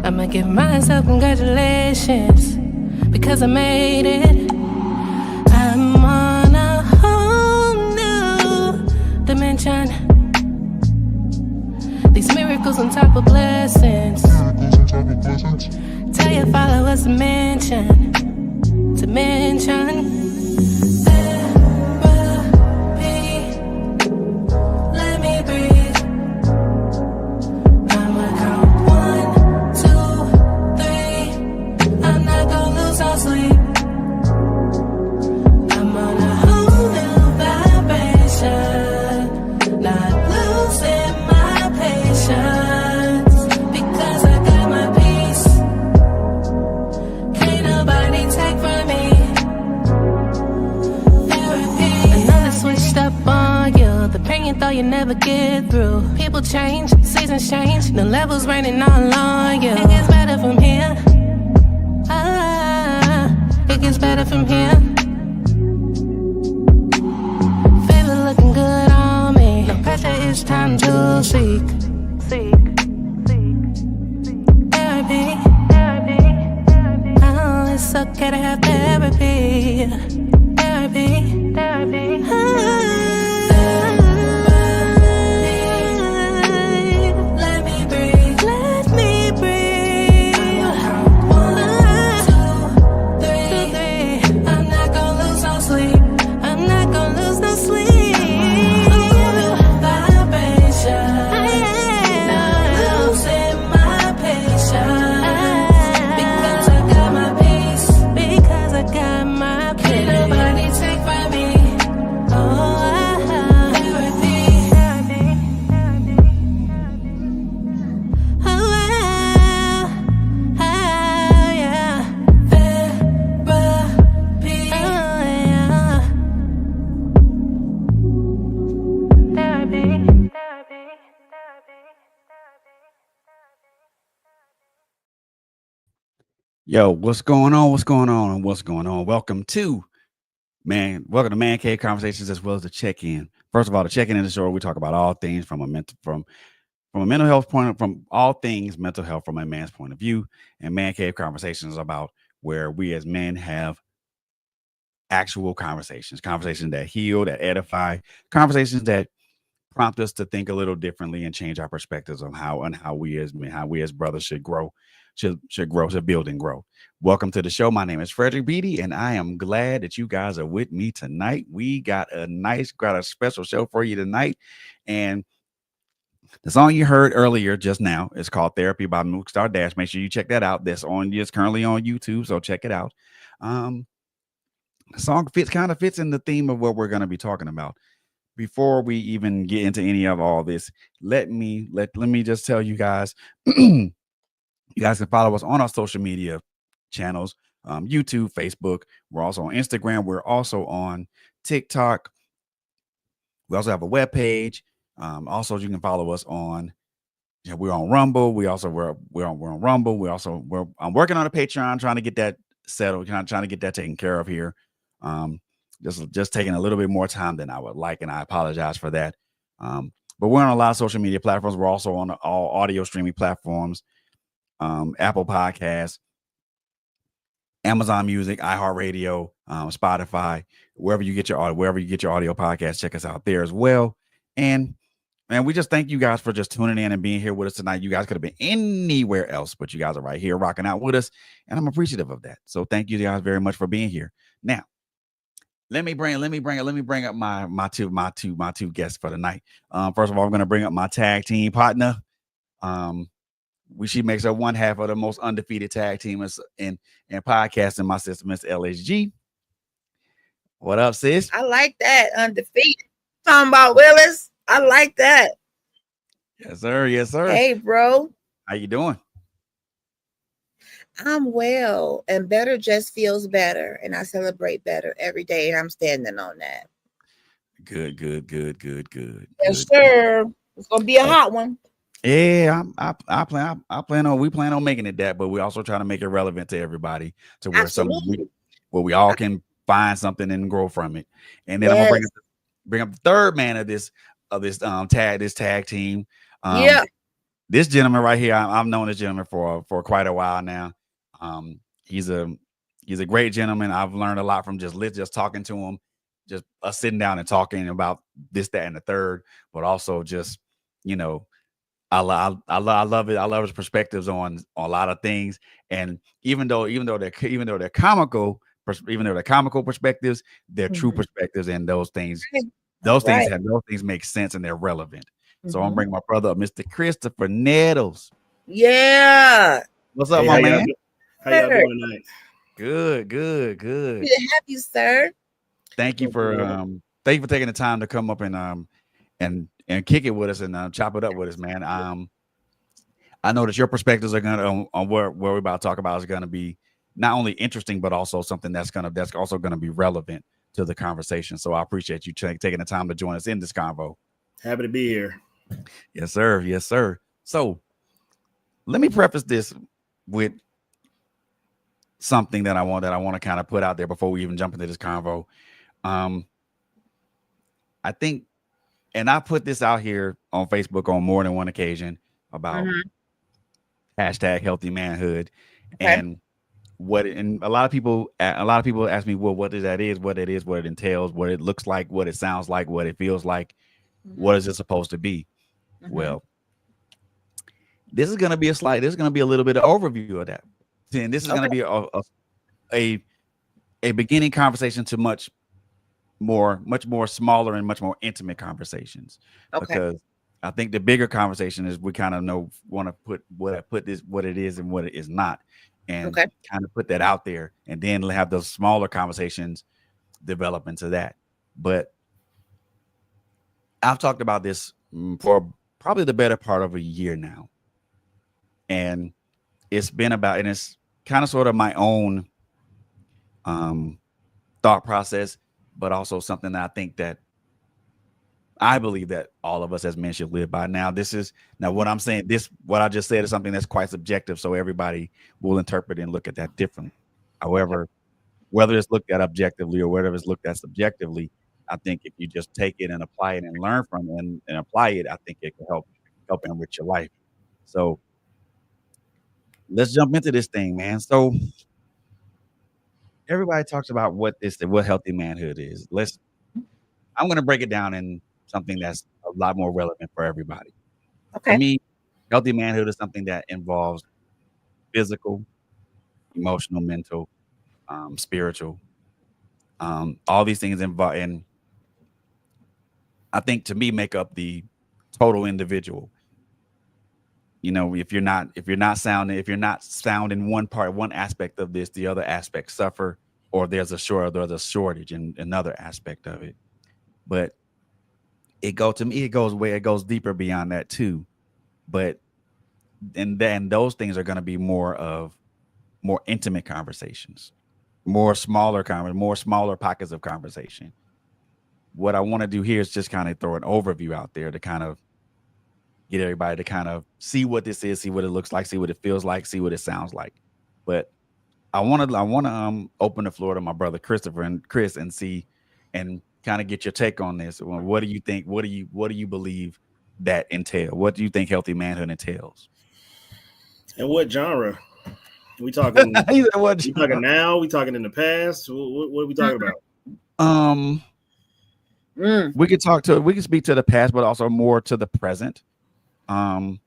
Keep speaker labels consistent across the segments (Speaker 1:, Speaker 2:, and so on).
Speaker 1: I'ma give myself congratulations because I made it. I'm on a whole new dimension. These miracles on top of blessings. Tell your followers to mention. Let me breathe. I'ma count 1, 2, 3. I'm not gonna lose no sleep. I'm on a whole new vibration, not losing my patience because I got my peace. Can't nobody take from me. Therapy. Another switched up on you. The pain you thought you never get through. People change, seasons change, new levels raining all on you. It gets better from here. It gets better from here. Favor looking good on me. No pressure, it's time to seek. Therapy. Oh, it's okay to have therapy. Let me breathe. One, two, three. I'm not gonna lose no sleep. Vibration. Not losing my patience because I got my peace. Can't nobody take from me.
Speaker 2: Yo, what's going on? Welcome to Man Cave Conversations, as well as the check-in. First of all, the check-in in the show, we talk about all things from a mental health point, from all things mental health from a man's point of view. And Man Cave Conversations is about where we as men have actual conversations that heal, that edify, conversations that prompt us to think a little differently and change our perspectives on how we as men, how we as brothers should grow, should build and grow. Welcome to the show. My name is Frederick Beatty, and I am glad that you guys are with me tonight. We got a special show for you tonight. And the song you heard earlier just now is called Therapy by Mookstar Dash. Make sure you check that out. It's currently on YouTube, so check it out. The song fits in the theme of what we're going to be talking about. Before we even get into any of all this, let me just tell you guys, you guys can follow us on our social media channels, YouTube, Facebook. We're also on Instagram. We're also on TikTok. We also have a webpage. Also, you can follow us on. We're on Rumble. We're on Rumble. I'm working on a Patreon, trying to get that settled, trying to get that taken care of here. Just taking a little bit more time than I would like, and I apologize for that. But we're on a lot of social media platforms. We're also on all audio streaming platforms, Apple Podcasts, Amazon Music, iHeartRadio, Spotify, wherever you get your audio podcast. Check us out there as well. And we just thank you guys for just tuning in and being here with us tonight. You guys could have been anywhere else, but you guys are right here rocking out with us, and I'm appreciative of that. So thank you guys very much for being here. Now, let me bring up my two guests for the night. First of all, I'm going to bring up my tag team partner. She makes her one half of the most undefeated tag teamers in podcasting. My sister, Miss LSG. What up, sis?
Speaker 3: I like that, undefeated. Talking about Willis. I like that.
Speaker 2: Yes, sir.
Speaker 3: Hey, bro.
Speaker 2: How you doing?
Speaker 3: I'm well, and better just feels better, and I celebrate better every day, and I'm standing on that.
Speaker 2: Good.
Speaker 3: Yes, sir. It's gonna be a hot one.
Speaker 2: Yeah, we plan on making it that, but we also try to make it relevant to everybday, to where where we all can find something and grow from it. And then I'm gonna bring up the third man of this tag team. this gentleman right here, I've known this gentleman for quite a while now. He's a great gentleman. I've learned a lot from just talking to him, just us sitting down and talking about this, that, and the third, but also just, you know, I love it. I love his perspectives on a lot of things. And even though they're comical, even though they're comical perspectives, they're true perspectives, and those things make sense and they're relevant. So I'm bringing my brother up, Mr. Christopher Nettles.
Speaker 3: Yeah.
Speaker 2: What's up, my man?
Speaker 4: How y'all doing tonight?
Speaker 2: Good.
Speaker 3: Good to have you, sir.
Speaker 2: Thank you for taking the time to come up and kick it with us and chop it up with us, man. I know that your perspectives are gonna on where we're about to talk about is gonna be not only interesting but also something that's also gonna be relevant to the conversation. So I appreciate you taking the time to join us in this convo.
Speaker 4: Happy to be here.
Speaker 2: Yes, sir. Yes, sir. So let me preface this with something that I want to kind of put out there before we even jump into this convo. I think, and I put this out here on Facebook on more than one occasion about hashtag healthy manhood, and and a lot of people ask me, well, what that is, what it is, what it entails, what it looks like, what it sounds like, what it feels like, what is it supposed to be? Well, this is going to be a little bit of overview of that. And this is going to be a beginning conversation to much more smaller and much more intimate conversations. Because I think the bigger conversation is we kind of want to put what it is and what it is not, and kind of put that out there, and then have those smaller conversations develop into that. But I've talked about this for probably the better part of a year now, and it's kind of sort of my own thought process, but also something that I think that I believe that all of us as men should live by. Now what I'm saying, what I just said is something that's quite subjective, so everybody will interpret and look at that differently. However, whether it's looked at objectively or whether it's looked at subjectively, I think if you just take it and apply it and learn from it and apply it, I think it can help enrich your life. So let's jump into this thing, man. So everybody talks about what healthy manhood is. I'm going to break it down in something that's a lot more relevant for everybody. For me, healthy manhood is something that involves physical, emotional, mental, spiritual, all these things involved, and I think to me make up the total individual. You know, if you're not sound in one aspect of this, the other aspects suffer, or there's a shortage in another aspect of it. But it goes deeper beyond that too. But and then those things are going to be more intimate conversations, more smaller pockets of conversation. What I want to do here is just kind of throw an overview out there to kind of get everybody to kind of see what this is, see what it looks like, see what it feels like, see what it sounds like. But I want to open the floor to my brother Christopher and Chris and see and kind of get your take on this. What do you think? What do you believe that entail? What do you think healthy manhood entails?
Speaker 4: And what genre? We talking? We talking now? We talking in the past? What are we talking about?
Speaker 2: We can speak to the past, but also more to the present. I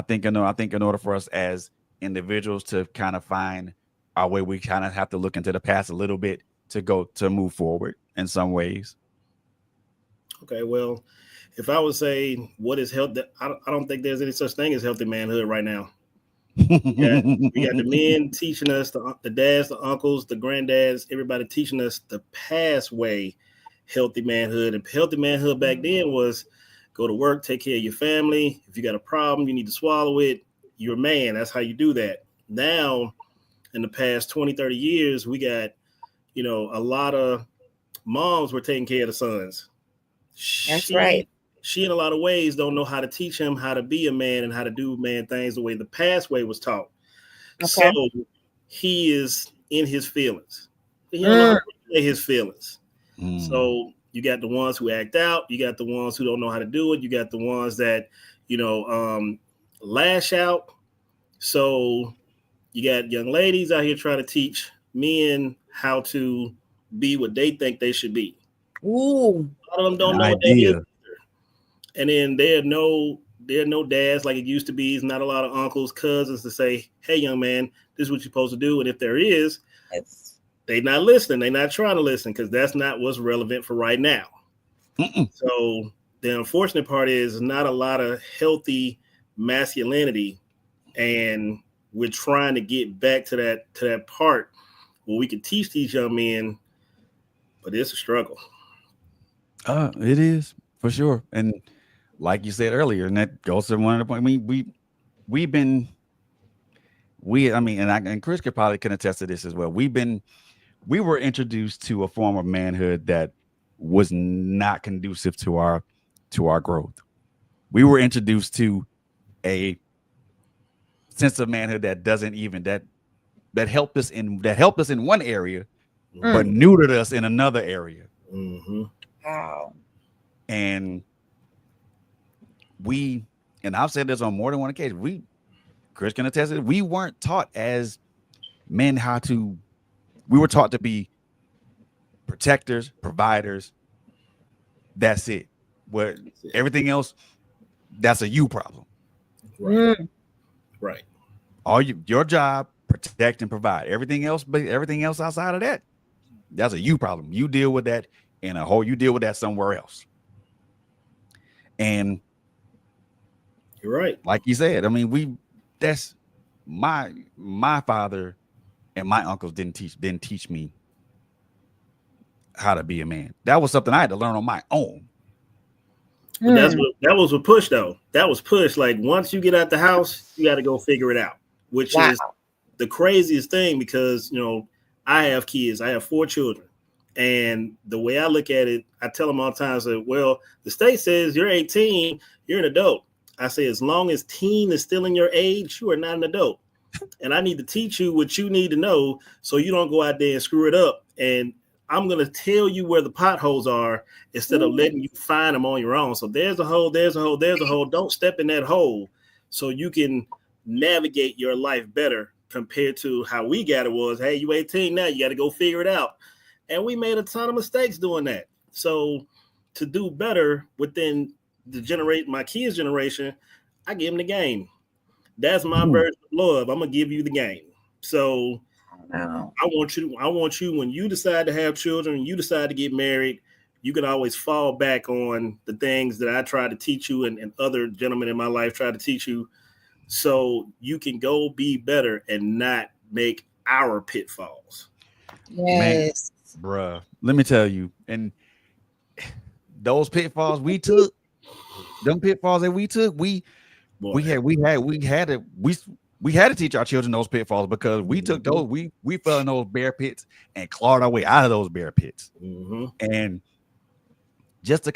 Speaker 2: think in order for us as individuals to kind of find our way, we kind of have to look into the past a little bit to move forward in some ways.
Speaker 4: Okay, well, if I would say what is health, I don't think there's any such thing as healthy manhood right now. We got the men teaching us, the dads, the uncles, the granddads, everybody teaching us the past way healthy manhood. And healthy manhood back then was go to work, take care of your family. If you got a problem, you need to swallow it. You're a man. That's how you do that. Now, in the past 20, 30 years, we got, a lot of moms were taking care of the sons.
Speaker 3: That's right.
Speaker 4: She, in a lot of ways, don't know how to teach him how to be a man and how to do man things the way the past way was taught. Okay. So he is in his feelings. He don't know how to play his feelings. So you got the ones who act out. You got the ones who don't know how to do it. You got the ones that, lash out. So you got young ladies out here trying to teach men how to be what they think they should be.
Speaker 3: Ooh.
Speaker 4: A lot of them
Speaker 2: An
Speaker 4: don't know what that is.
Speaker 2: idea.
Speaker 4: And then there are no dads like it used to be. There's not a lot of uncles, cousins to say, hey, young man, this is what you're supposed to do. And if there is, they're not listening. They're not trying to listen because that's not what's relevant for right now. So the unfortunate part is not a lot of healthy masculinity. And we're trying to get back to that part where we can teach these young men, but it's a struggle.
Speaker 2: It is for sure. And like you said earlier, and that goes to one of the points. And Chris could probably can attest to this as well. We were introduced to a form of manhood that was not conducive to our growth. We were introduced to a sense of manhood that doesn't even that helped us in one area, but neutered us in another area.
Speaker 4: Mm-hmm.
Speaker 3: Wow.
Speaker 2: And I've said this on more than one occasion. Chris can attest to it. We weren't taught as men we were taught to be protectors, providers. That's it. Where everything else, that's a you problem.
Speaker 4: Right.
Speaker 2: Your job, protect and provide. Everything else outside of that, that's a you problem. You deal with that you deal with that somewhere else. And
Speaker 4: you're right.
Speaker 2: Like you said, I mean, that's my father and my uncles didn't teach me how to be a man. That was something I had to learn on my own.
Speaker 4: But that was a push though. That was push. Like once you get out the house, you got to go figure it out, which is the craziest thing because, I have kids. I have 4 children. And the way I look at it, I tell them all the time, I say, well, the state says you're 18, you're an adult. I say, as long as teen is still in your age, you are not an adult. And I need to teach you what you need to know so you don't go out there and screw it up. And I'm going to tell you where the potholes are instead of letting you find them on your own. So there's a hole, there's a hole, there's a hole. Don't step in that hole so you can navigate your life better compared to how we got it was, hey, you 18 now, you got to go figure it out. And we made a ton of mistakes doing that. So to do better within my kids' generation, I give them the game. That's my version of love. I'm going to give you the game. So I want you, when you decide to have children, you decide to get married, you can always fall back on the things that I try to teach you and other gentlemen in my life try to teach you so you can go be better and not make our pitfalls.
Speaker 3: Yes.
Speaker 2: Man, bruh, let me tell you, and those pitfalls we took, them pitfalls that we took, we had to teach our children those pitfalls because we took those, we fell in those bear pits and clawed our way out of those bear pits. And just to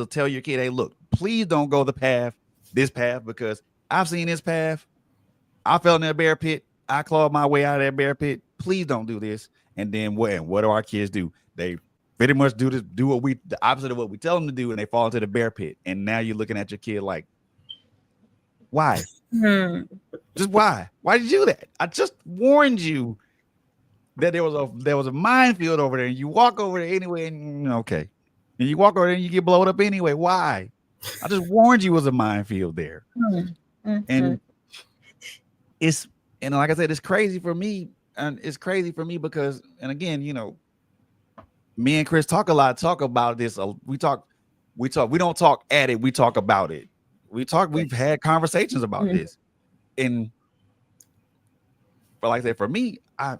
Speaker 2: tell your kid, hey, look, please don't go this path, because I've seen this path. I fell in that bear pit. I clawed my way out of that bear pit. Please don't do this. And then what do our kids do? They pretty much do the opposite of what we tell them to do, and they fall into the bear pit. And now you're looking at your kid like, why? Just why? Why did you do that? I just warned you that there was a minefield over there, and you walk over there anyway, and okay. And you walk over there and you get blown up anyway. Why? I just warned you it was a minefield there. And like I said, it's crazy for me. And it's crazy for me because, and again, me and Chris talk about this. We don't talk at it. We talk about it. We've had conversations about this. But like I said, for me, I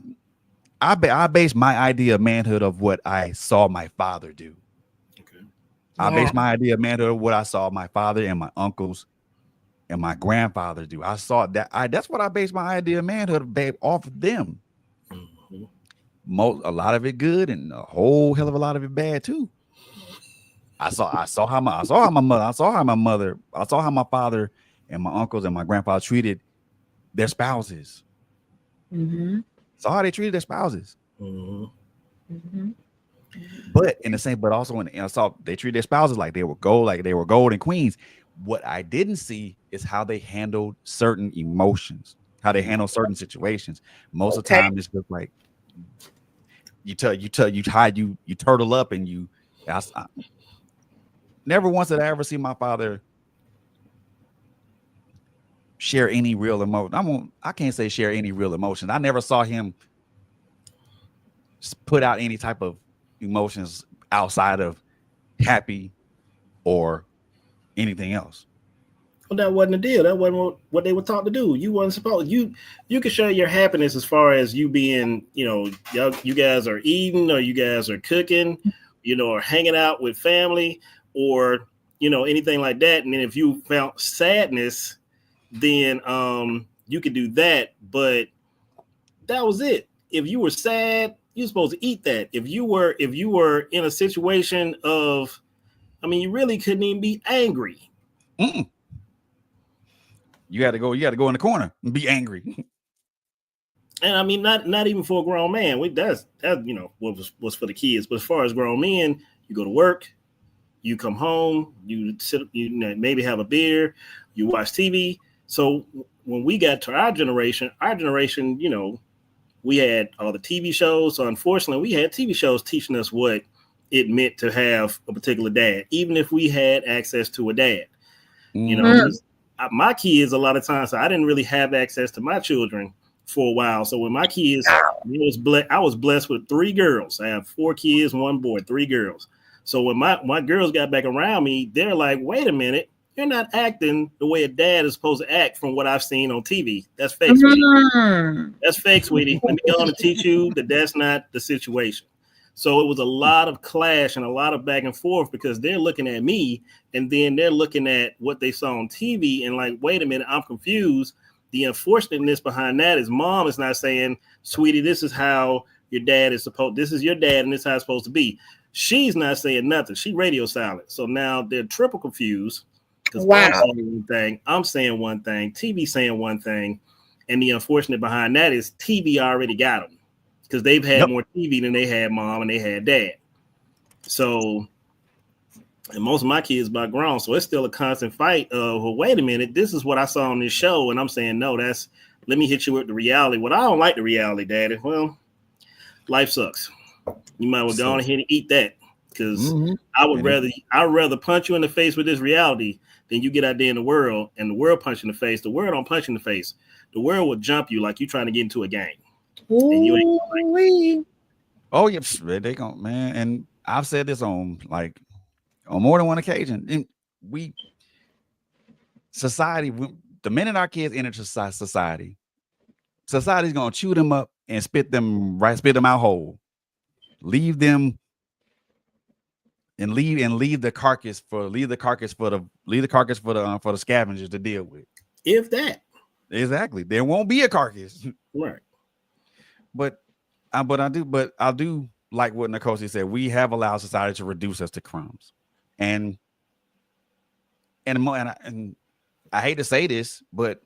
Speaker 2: base my idea of manhood of what I saw my father do. I base my idea of manhood of what I saw my father and my uncles and my grandfather do. I saw that. That's what I base my idea of manhood off of them. A lot of it good and a whole hell of a lot of it bad too. I saw how my father and my uncles and my grandfather treated their spouses. Saw how they treated their spouses. But in the same, but also I saw they treated their spouses like they were gold and queens. What I didn't see is how they handled certain emotions, how they handle certain situations. Most of the
Speaker 3: Okay.
Speaker 2: time, it's just like you turtle up, and never once did I ever see my father share any real emotion. I can't say share any real emotion. I never saw him put out any type of emotions outside of happy or anything else.
Speaker 4: Well, that wasn't the deal. That wasn't what they were taught to do. You wasn't supposed you could show your happiness as far as you being, you guys are eating, or you guys are cooking, or hanging out with family, or anything like that. And then if you felt sadness, then you could do that. But that was it. If you were sad, you're supposed to eat that. If you were in a situation of, you really couldn't even be angry.
Speaker 2: Mm-mm. You got to go in the corner and be angry.
Speaker 4: And not even for a grown man. That's what was for the kids. But as far as grown men, you go to work, you come home, you sit, maybe have a beer, you watch TV. So when we got to our generation, we had all the TV shows. So unfortunately, we had TV shows teaching us what it meant to have a particular dad, even if we had access to a dad. My kids, a lot of times, I didn't really have access to my children for a while. So when my kids, I was blessed with 3 girls. I have 4 kids, 1 boy, 3 girls. So when my girls got back around me, they're like, wait a minute, you're not acting the way a dad is supposed to act from what I've seen on TV. That's fake, sweetie. That's fake, sweetie. Let me go on and teach you that that's not the situation. So it was a lot of clash and a lot of back and forth because they're looking at me and then they're looking at what they saw on TV and like, wait a minute, I'm confused. The unfortunateness behind that is mom is not saying, sweetie, this is how your dad is supposed, this is your dad and this is how it's supposed to be. She's not saying nothing. She radio silent. So now they're triple confused because I'm saying one thing, TV saying one thing. And the unfortunate behind that is TV already got them. Because they've had more TV than they had mom and they had dad. So, and most of my kids about grown. So it's still a constant fight of, well, wait a minute, this is what I saw on this show. And I'm saying, no, let me hit you with the reality. Well, I don't like the reality, daddy. Well, life sucks. You might well go on ahead and eat that. Because I'd rather punch you in the face with this reality than you get out there in the world and the world punch you in the face. The world don't punch you in the face. The world will jump you like you're trying to get into a game. And you ain't like,
Speaker 2: oh yeah, they gon' man. And I've said this on more than one occasion. And the minute our kids enter society's gonna chew them up and spit them out whole. Leave them and leave the carcass for the scavengers to deal with.
Speaker 4: If that.
Speaker 2: Exactly. There won't be a carcass.
Speaker 4: Right.
Speaker 2: But I do like what Nkosi said. We have allowed society to reduce us to crumbs, and I hate to say this, but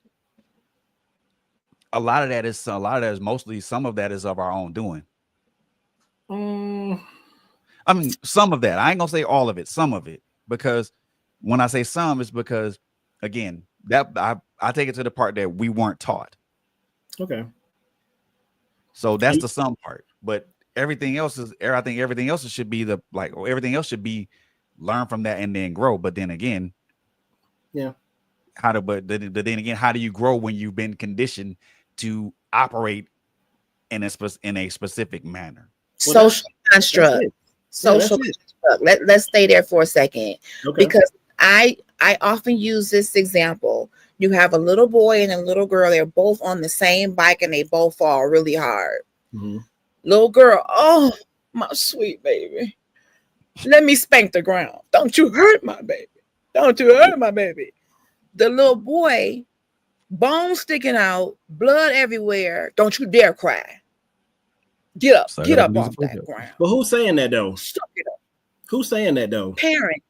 Speaker 2: a lot of that is mostly, some of that is of our own doing. Some of that. I ain't gonna say all of it. Some of it, because when I say some, it's because again that I take it to the part that we weren't taught.
Speaker 4: Okay.
Speaker 2: So that's the some part, but everything else should be everything else should be learn from that and then grow. But then again,
Speaker 4: yeah,
Speaker 2: how do you grow when you've been conditioned to operate in a specific manner?
Speaker 3: Social construct. Social construct. Let's stay there for a second, because I often use this example. You have a little boy and a little girl. They're both on the same bike and they both fall really hard.
Speaker 4: Mm-hmm.
Speaker 3: Little girl, oh, my sweet baby. Let me spank the ground. Don't you hurt my baby. Don't you hurt my baby. The little boy, bones sticking out, blood everywhere. Don't you dare cry. Get up off that ground.
Speaker 4: But who's saying that though?
Speaker 3: Suck it up.
Speaker 4: Who's saying that though?
Speaker 3: Parents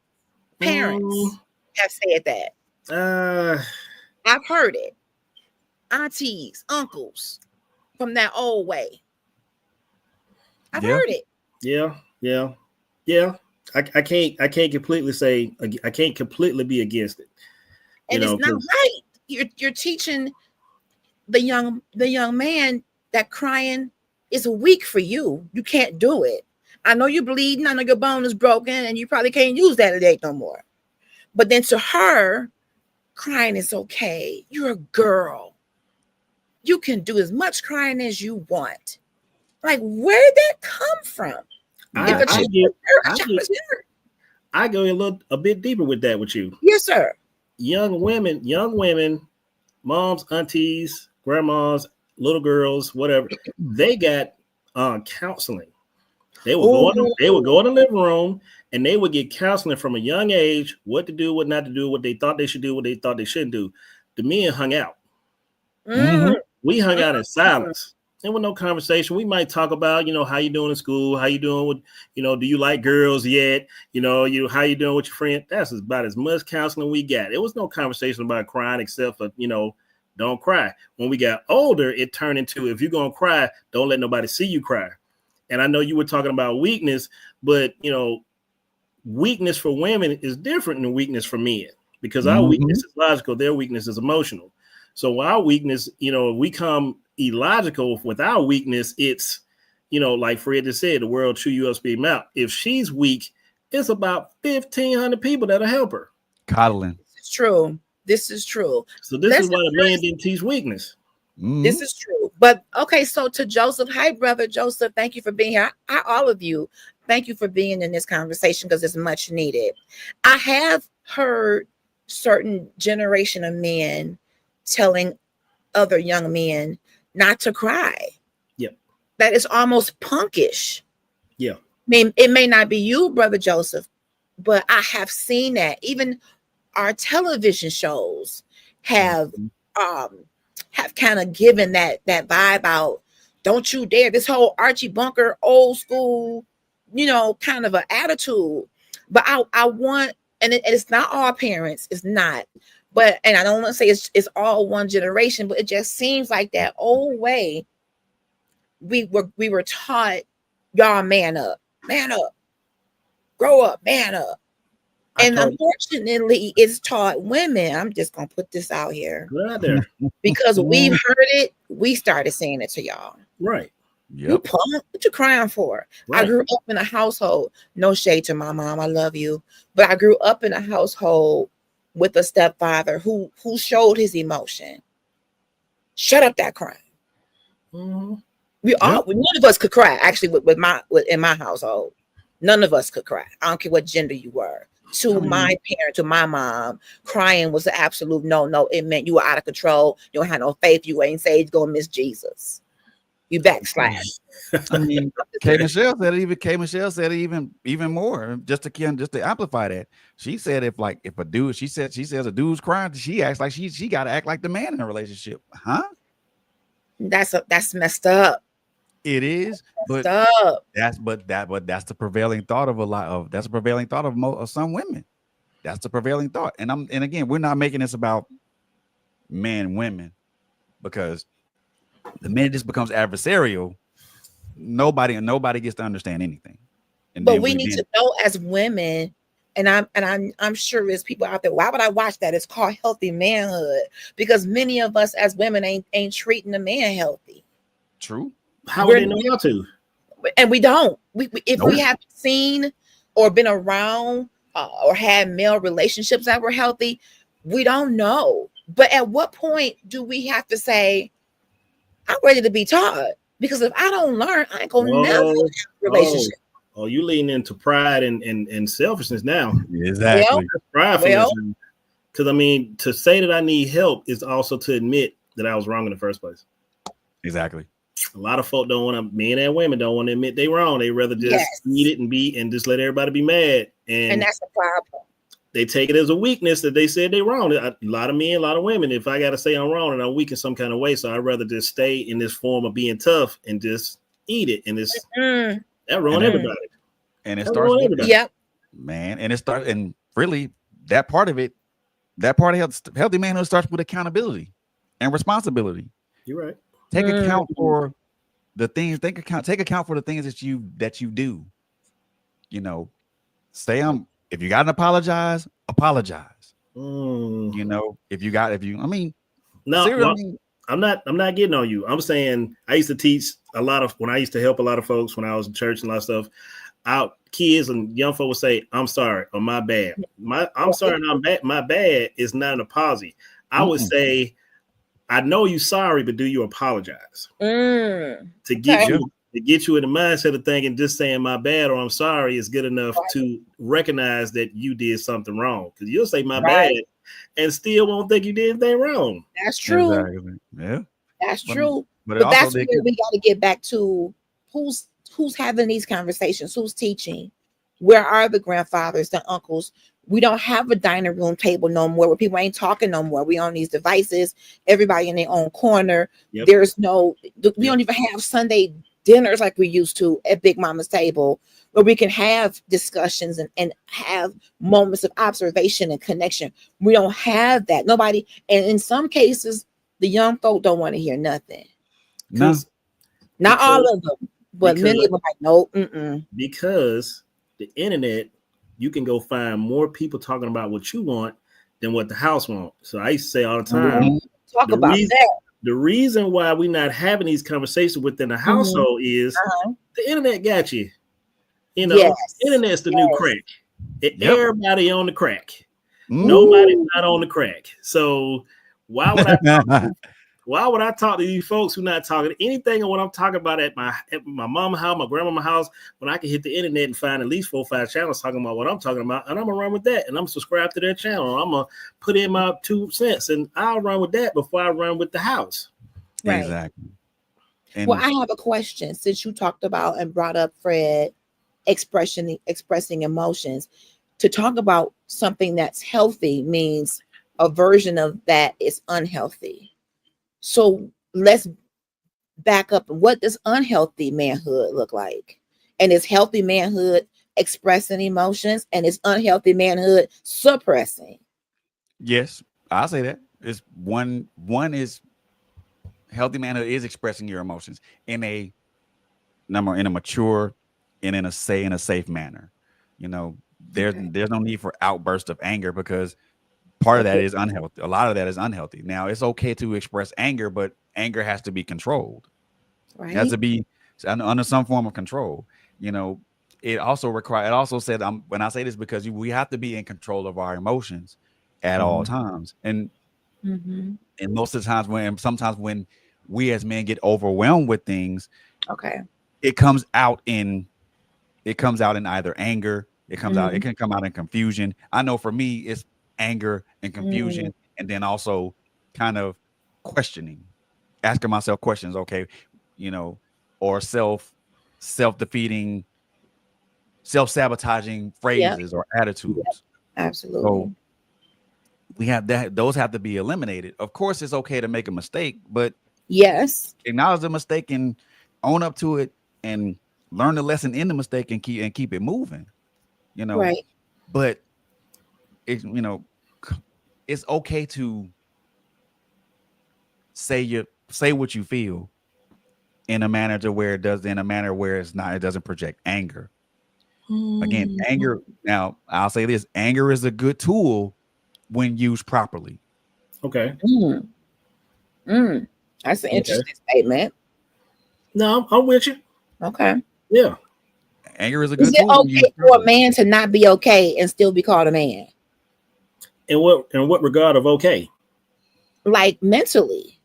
Speaker 3: have said that. I've heard it. Aunties, uncles, from that old way. I've heard it.
Speaker 4: Yeah. I can't completely say, I can't completely be against it.
Speaker 3: And it's not right. You're teaching the young man that crying is weak for you. You can't do it. I know you're bleeding. I know your bone is broken, and you probably can't use that leg no more. But then to her, crying is okay. You're a girl. You can do as much crying as you want. Like, where did that come from?
Speaker 4: I go a bit deeper with that with you.
Speaker 3: Yes, sir.
Speaker 4: Young women, moms, aunties, grandmas, little girls, whatever, they got counseling. They would go in the living room and they would get counseling from a young age, what to do, what not to do, what they thought they should do, what they thought they shouldn't do. The men hung out.
Speaker 3: Mm-hmm.
Speaker 4: We hung out in silence. There was no conversation. We might talk about, how you doing in school, how you doing with, do you like girls yet? How you doing with your friend? That's about as much counseling we got. There was no conversation about crying except for, don't cry. When we got older, it turned into, if you're going to cry, don't let nobody see you cry. And I know you were talking about weakness, but, weakness for women is different than weakness for men because our weakness is logical. Their weakness is emotional. So our weakness, if we come illogical with our weakness, it's, like Fred just said, the world chew you up, spit him out. If she's weak, it's about 1,500 people that'll help her.
Speaker 2: Coddling.
Speaker 3: It's true. This is true.
Speaker 4: So this is why the man didn't teach weakness.
Speaker 3: This is true. But okay, so to Joseph, hi, brother Joseph, thank you for being here. All of you, thank you for being in this conversation because it's much needed. I have heard certain generation of men telling other young men not to cry.
Speaker 4: Yep.
Speaker 3: That is almost punkish.
Speaker 4: Yeah.
Speaker 3: I mean, it may not be you, brother Joseph, but I have seen that. Even our television shows have kind of given that vibe out. Don't you dare. This whole Archie Bunker, old school, kind of an attitude. But I want, and it's not all parents, it's not. But, and I don't want to say it's all one generation, but it just seems like that old way we were taught, y'all man up, grow up, man up. And unfortunately, it's taught women. I'm just gonna put this out here because we've heard it. We started saying it to y'all.
Speaker 4: Right.
Speaker 3: You punk? What you crying for? Right. I grew up in a household. No shade to my mom. I love you, but I grew up in a household with a stepfather who showed his emotion. Shut up that crying. Mm-hmm. None of us could cry. Actually, in my household, none of us could cry. I don't care what gender you were. To my parent, to my mom, crying was an absolute no. It meant you were out of control. You don't have no faith. You ain't saved. You're gonna miss Jesus. You backslide.
Speaker 2: I mean, K. Michelle said it even more. Just to amplify that, she said if a dude, she says a dude's crying, she acts like she got to act like the man in a relationship, huh?
Speaker 3: That's messed up.
Speaker 2: It is, but that's the prevailing thought of some women. That's the prevailing thought. And again, we're not making this about men and women because the minute this becomes adversarial, nobody gets to understand anything.
Speaker 3: But we need to know as women, and I'm sure there's people out there. Why would I watch that? It's called healthy manhood because many of us as women ain't treating the man healthy.
Speaker 2: True.
Speaker 4: How would they know how to?
Speaker 3: And we don't. We haven't seen or been around or had male relationships that were healthy, we don't know. But at what point do we have to say, I'm ready to be taught? Because if I don't learn, I ain't gonna never have a relationship.
Speaker 4: Oh, you lean into pride and selfishness now.
Speaker 2: Exactly.
Speaker 4: Because I mean, to say that I need help is also to admit that I was wrong in the first place.
Speaker 2: Exactly.
Speaker 4: A lot of folk don't want to, men and women don't want to admit they wrong. They rather just eat it and just let everybody be mad.
Speaker 3: And that's the problem.
Speaker 4: They take it as a weakness that they said they're wrong. A lot of men, a lot of women, if I got to say I'm wrong and I'm weak in some kind of way, so I'd rather just stay in this form of being tough and just eat it. And it's that ruin everybody.
Speaker 2: And it starts with man. And it starts, and really that part of healthy manhood starts with accountability and responsibility.
Speaker 4: You're right.
Speaker 2: Take account for the things. Take account for the things that you do. You know, if you gotta apologize. You know, if you, I mean,
Speaker 4: no,
Speaker 2: seriously,
Speaker 4: well,
Speaker 2: I mean,
Speaker 4: I'm not getting on you. I'm saying I used to teach when I used to help a lot of folks when I was in church and a lot of stuff. Out kids and young folk would say, "I'm sorry" or "My bad." I'm sorry and I'm bad. My bad is not an apology. I would say, "I know you sorry, but do you apologize?" To get you in the mindset of thinking just saying "my bad" or "I'm sorry" is good enough to recognize that you did something wrong. Because you'll say "my bad" and still won't think you did anything wrong.
Speaker 3: That's true.
Speaker 2: Exactly. Yeah,
Speaker 3: that's true.
Speaker 2: But
Speaker 3: that's where we got to get back to who's having these conversations, who's teaching, where are the grandfathers, the uncles. We don't have a dining room table no more where people ain't talking no more. We on these devices, everybody in their own corner. There's no, we don't even have Sunday dinners like we used to at Big Mama's table, where we can have discussions and have moments of observation and connection. We don't have that. Nobody, and in some cases, the young folk don't want to hear nothing.
Speaker 2: No,
Speaker 3: not all of them, but many of them like, no,
Speaker 4: because the internet, you can go find more people talking about what you want than what the house wants. So I used to say all the time,
Speaker 3: talk about that.
Speaker 4: The reason why we're not having these conversations within the household is the internet got you. You know, internet's the new crack. Everybody on the crack. Nobody's not on the crack. So why would I talk to you folks who not talking anything of what I'm talking about at my mama's house, my grandmama's house, when I can hit the internet and find at least 4 or 5 channels talking about what I'm talking about, and I'm gonna run with that, and I'm subscribed to their channel. I'm gonna put in my 2 cents, and I'll run with that before I run with the house.
Speaker 3: Right.
Speaker 2: Exactly.
Speaker 3: Well, I have a question since you talked about and brought up Fred expressing emotions. To talk about something that's healthy means a version of that is unhealthy. So let's back up. What does unhealthy manhood look like? And is healthy manhood expressing emotions, and is unhealthy manhood suppressing?
Speaker 2: Yes, I'll say that. It's one is healthy manhood is expressing your emotions in a mature and in a safe manner. You know, there's no need for outbursts of anger, because part of that is unhealthy. A lot of that is unhealthy. Now, it's okay to express anger, but anger has to be controlled. Right. It has to be under some form of control. You know, it also said, when I say this, because we have to be in control of our emotions at all times. And most of the times sometimes when we as men get overwhelmed with things, it comes out in either anger. It can come out in confusion. I know for me, it's anger and confusion, and then also kind of questioning, asking myself questions, okay, you know, or self-defeating, self-sabotaging phrases or attitudes.
Speaker 3: Absolutely.
Speaker 2: So we have that. Those have to be eliminated. Of course, it's okay to make a mistake, but acknowledge the mistake and own up to it and learn the lesson in the mistake and keep it moving. You know, right? But it's it's okay to say what you feel in a manner where it doesn't project anger. Again, anger. Now, I'll say this: anger is a good tool when used properly.
Speaker 4: Okay.
Speaker 3: That's an interesting statement.
Speaker 4: No, I'm with you.
Speaker 3: Okay.
Speaker 4: Yeah.
Speaker 2: Anger is a good tool.
Speaker 3: Is it okay for a man to not be okay and still be called a man?
Speaker 4: In what regard of okay?
Speaker 3: Like mentally.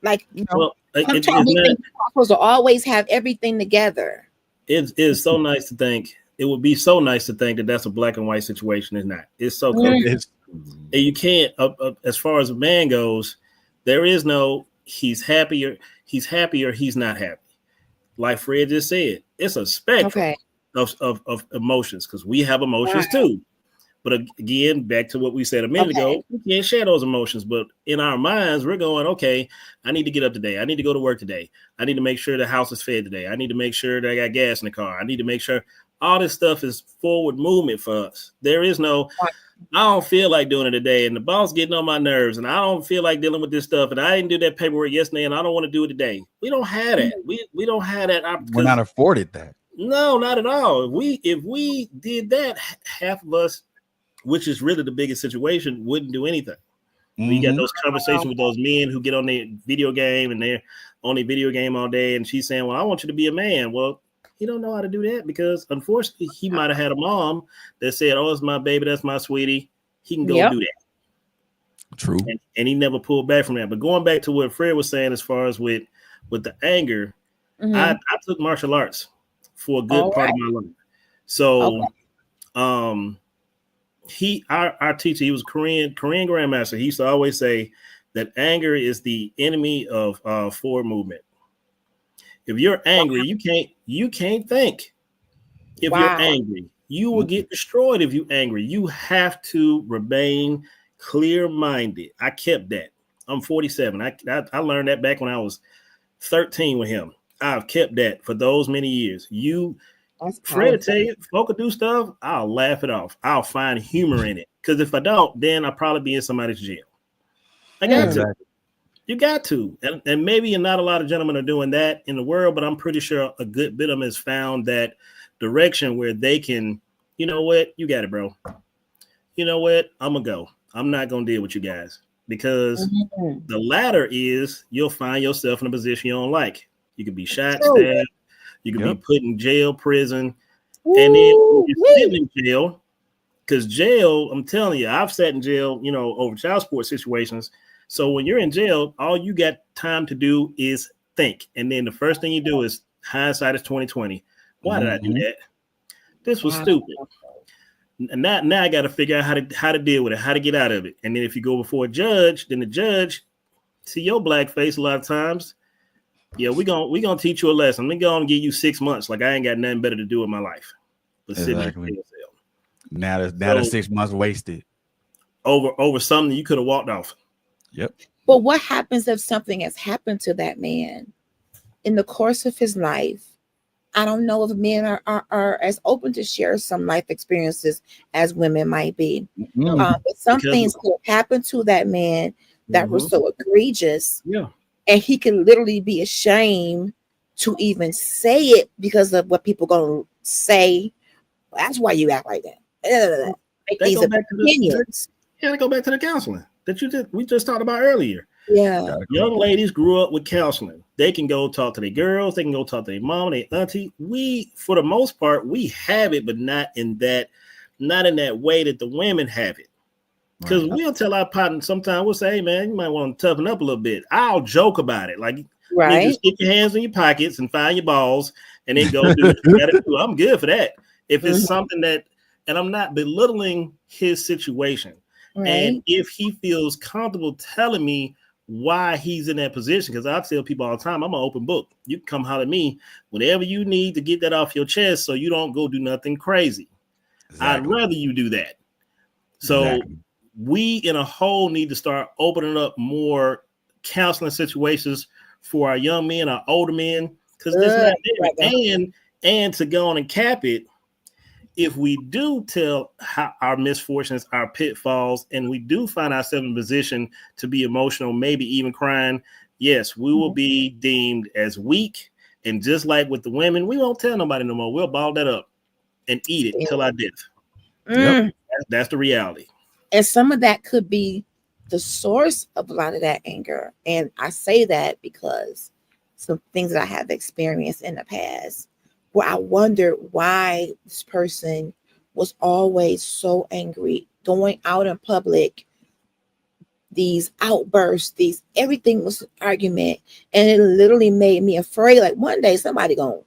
Speaker 3: Like, sometimes we think we're supposed to always have everything together.
Speaker 4: It is so nice to think. It would be so nice to think that that's a black and white situation. It's not. It's so close. And you can't, as far as a man goes, there is no he's happy or he's not happy. Like Fred just said, it's a spectrum of emotions, because we have emotions too. But again, back to what we said a minute ago, we can't share those emotions. But in our minds, we're going, okay, I need to get up today. I need to go to work today. I need to make sure the house is fed today. I need to make sure that I got gas in the car. I need to make sure all this stuff is forward movement for us. There is no, I don't feel like doing it today, and the boss getting on my nerves, and I don't feel like dealing with this stuff, and I didn't do that paperwork yesterday, and I don't want to do it today. We don't have that. We don't have that.
Speaker 2: We're not afforded that.
Speaker 4: No, not at all. If we did that, half of us which is really the biggest situation, wouldn't do anything. You got those conversations with those men who get on their video game and they're on their video game all day, and she's saying, well, I want you to be a man. Well, he don't know how to do that because unfortunately he might have had a mom that said, oh, it's my baby, that's my sweetie. He can go do that.
Speaker 2: True.
Speaker 4: And he never pulled back from that. But going back to what Fred was saying as far as with the anger, I took martial arts for a good part of my life. So our teacher, he was Korean grandmaster. He used to always say that anger is the enemy of forward movement. If you're angry, you can't think. If you're angry, you will get destroyed. If you're angry, you have to remain clear-minded. I kept that. I'm 47. I learned that back when I was 13 with him. I've kept that for those many years. Fred tell you, if folk do stuff, I'll laugh it off. I'll find humor in it. Because if I don't, then I'll probably be in somebody's jail. I got to. You got to. And maybe not a lot of gentlemen are doing that in the world, but I'm pretty sure a good bit of them has found that direction where they can, you know what? You got it, bro. You know what? I'm going to go. I'm not going to deal with you guys. Because the latter is you'll find yourself in a position you don't like. You could be shot, stabbed. You could be put in jail, prison. And then you're sitting in jail. Because jail, I'm telling you, I've sat in jail, over child support situations. So when you're in jail, all you got time to do is think. And then the first thing you do is hindsight is 2020. Why did I do that? This was stupid. And now I got to figure out how to deal with it, how to get out of it. And then if you go before a judge, then the judge see your black face a lot of times. Yeah, we gonna teach you a lesson. We're gonna give you 6 months. Like I ain't got nothing better to do in my life. But
Speaker 2: exactly. Now the 6 months wasted
Speaker 3: over something you could have walked off.
Speaker 2: Yep.
Speaker 3: But what happens if something has happened to that man in the course of his life? I don't know if men are as open to share some life experiences as women might be. But some things could happen to that man that were so egregious.
Speaker 4: Yeah.
Speaker 3: And he can literally be ashamed to even say it because of what people going to say. That's why you act like that. These opinions.
Speaker 4: They go back to the counseling that we just talked about earlier.
Speaker 3: Yeah.
Speaker 4: Young ladies grew up with counseling. They can go talk to their girls. They can go talk to their mom, their auntie. We, for the most part, we have it, but not in that way that the women have it. Because we'll tell our partner sometimes, we'll say, hey, man, you might want to toughen up a little bit. I'll joke about it. Like, you just stick your hands in your pockets and find your balls and then go do what you got to do. I'm good for that. If it's something that, and I'm not belittling his situation. And if he feels comfortable telling me why he's in that position, because I tell people all the time, I'm an open book. You can come holler at me whenever you need to get that off your chest so you don't go do nothing crazy. I'd rather you do that. So we in a whole need to start opening up more counseling situations for our young men, our older men, because this and to go on and cap it, if we do tell our misfortunes, our pitfalls, and we do find ourselves in a position to be emotional, maybe even crying, yes, we will be deemed as weak. And just like with the women, we won't tell nobody no more. We'll ball that up and eat it until our death. That's the reality.
Speaker 3: And some of that could be the source of a lot of that anger. And I say that because some things that I have experienced in the past, where I wondered why this person was always so angry, going out in public, these outbursts, everything was an argument. And it literally made me afraid. Like one day somebody gonna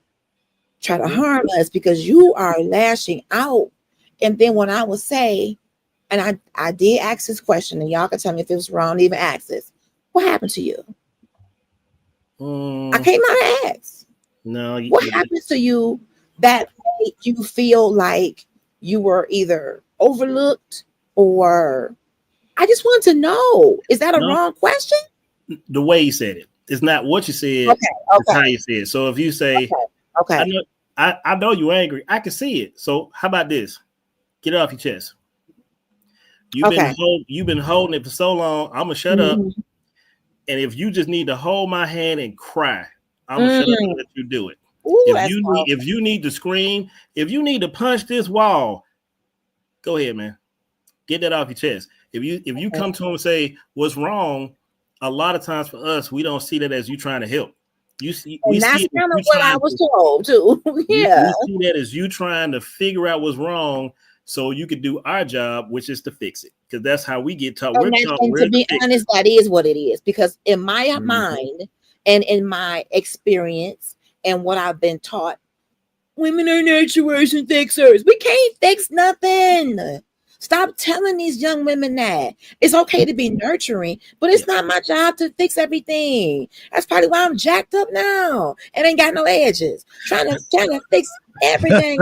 Speaker 3: try to harm us because you are lashing out. And then when I would say, and I did ask this question, and y'all can tell me if it was wrong to even ask this. What happened to you? I came out and asked.
Speaker 4: No.
Speaker 3: What happens to you that made you feel like you were either overlooked or I just want to know. Is that a wrong question?
Speaker 4: The way you said it. It's not what you said. It's how you said it. So if you say, I know you're angry. I can see it. So how about this? Get it off your chest. You've been holding it for so long. I'm gonna shut up. And if you just need to hold my hand and cry, I'm gonna shut up and let you do it. If you need to scream, if you need to punch this wall, go ahead, man. Get that off your chest. If you come to him and say what's wrong, a lot of times for us, we don't see that as you trying to help. We
Speaker 3: that's
Speaker 4: see it
Speaker 3: kind of
Speaker 4: as
Speaker 3: what I was told too. Yeah.
Speaker 4: we see that as you trying to figure out what's wrong so you could do our job, which is to fix it. Because that's how we get taught. We're taught.
Speaker 3: And to be honest, that is what it is. Because in my
Speaker 4: Mhm.
Speaker 3: mind and in my experience and what I've been taught, women are nurturers and fixers. We can't fix nothing. Stop telling these young women that. It's okay to be nurturing, but it's not my job to fix everything. That's probably why I'm jacked up now and ain't got no edges. Trying to fix everything.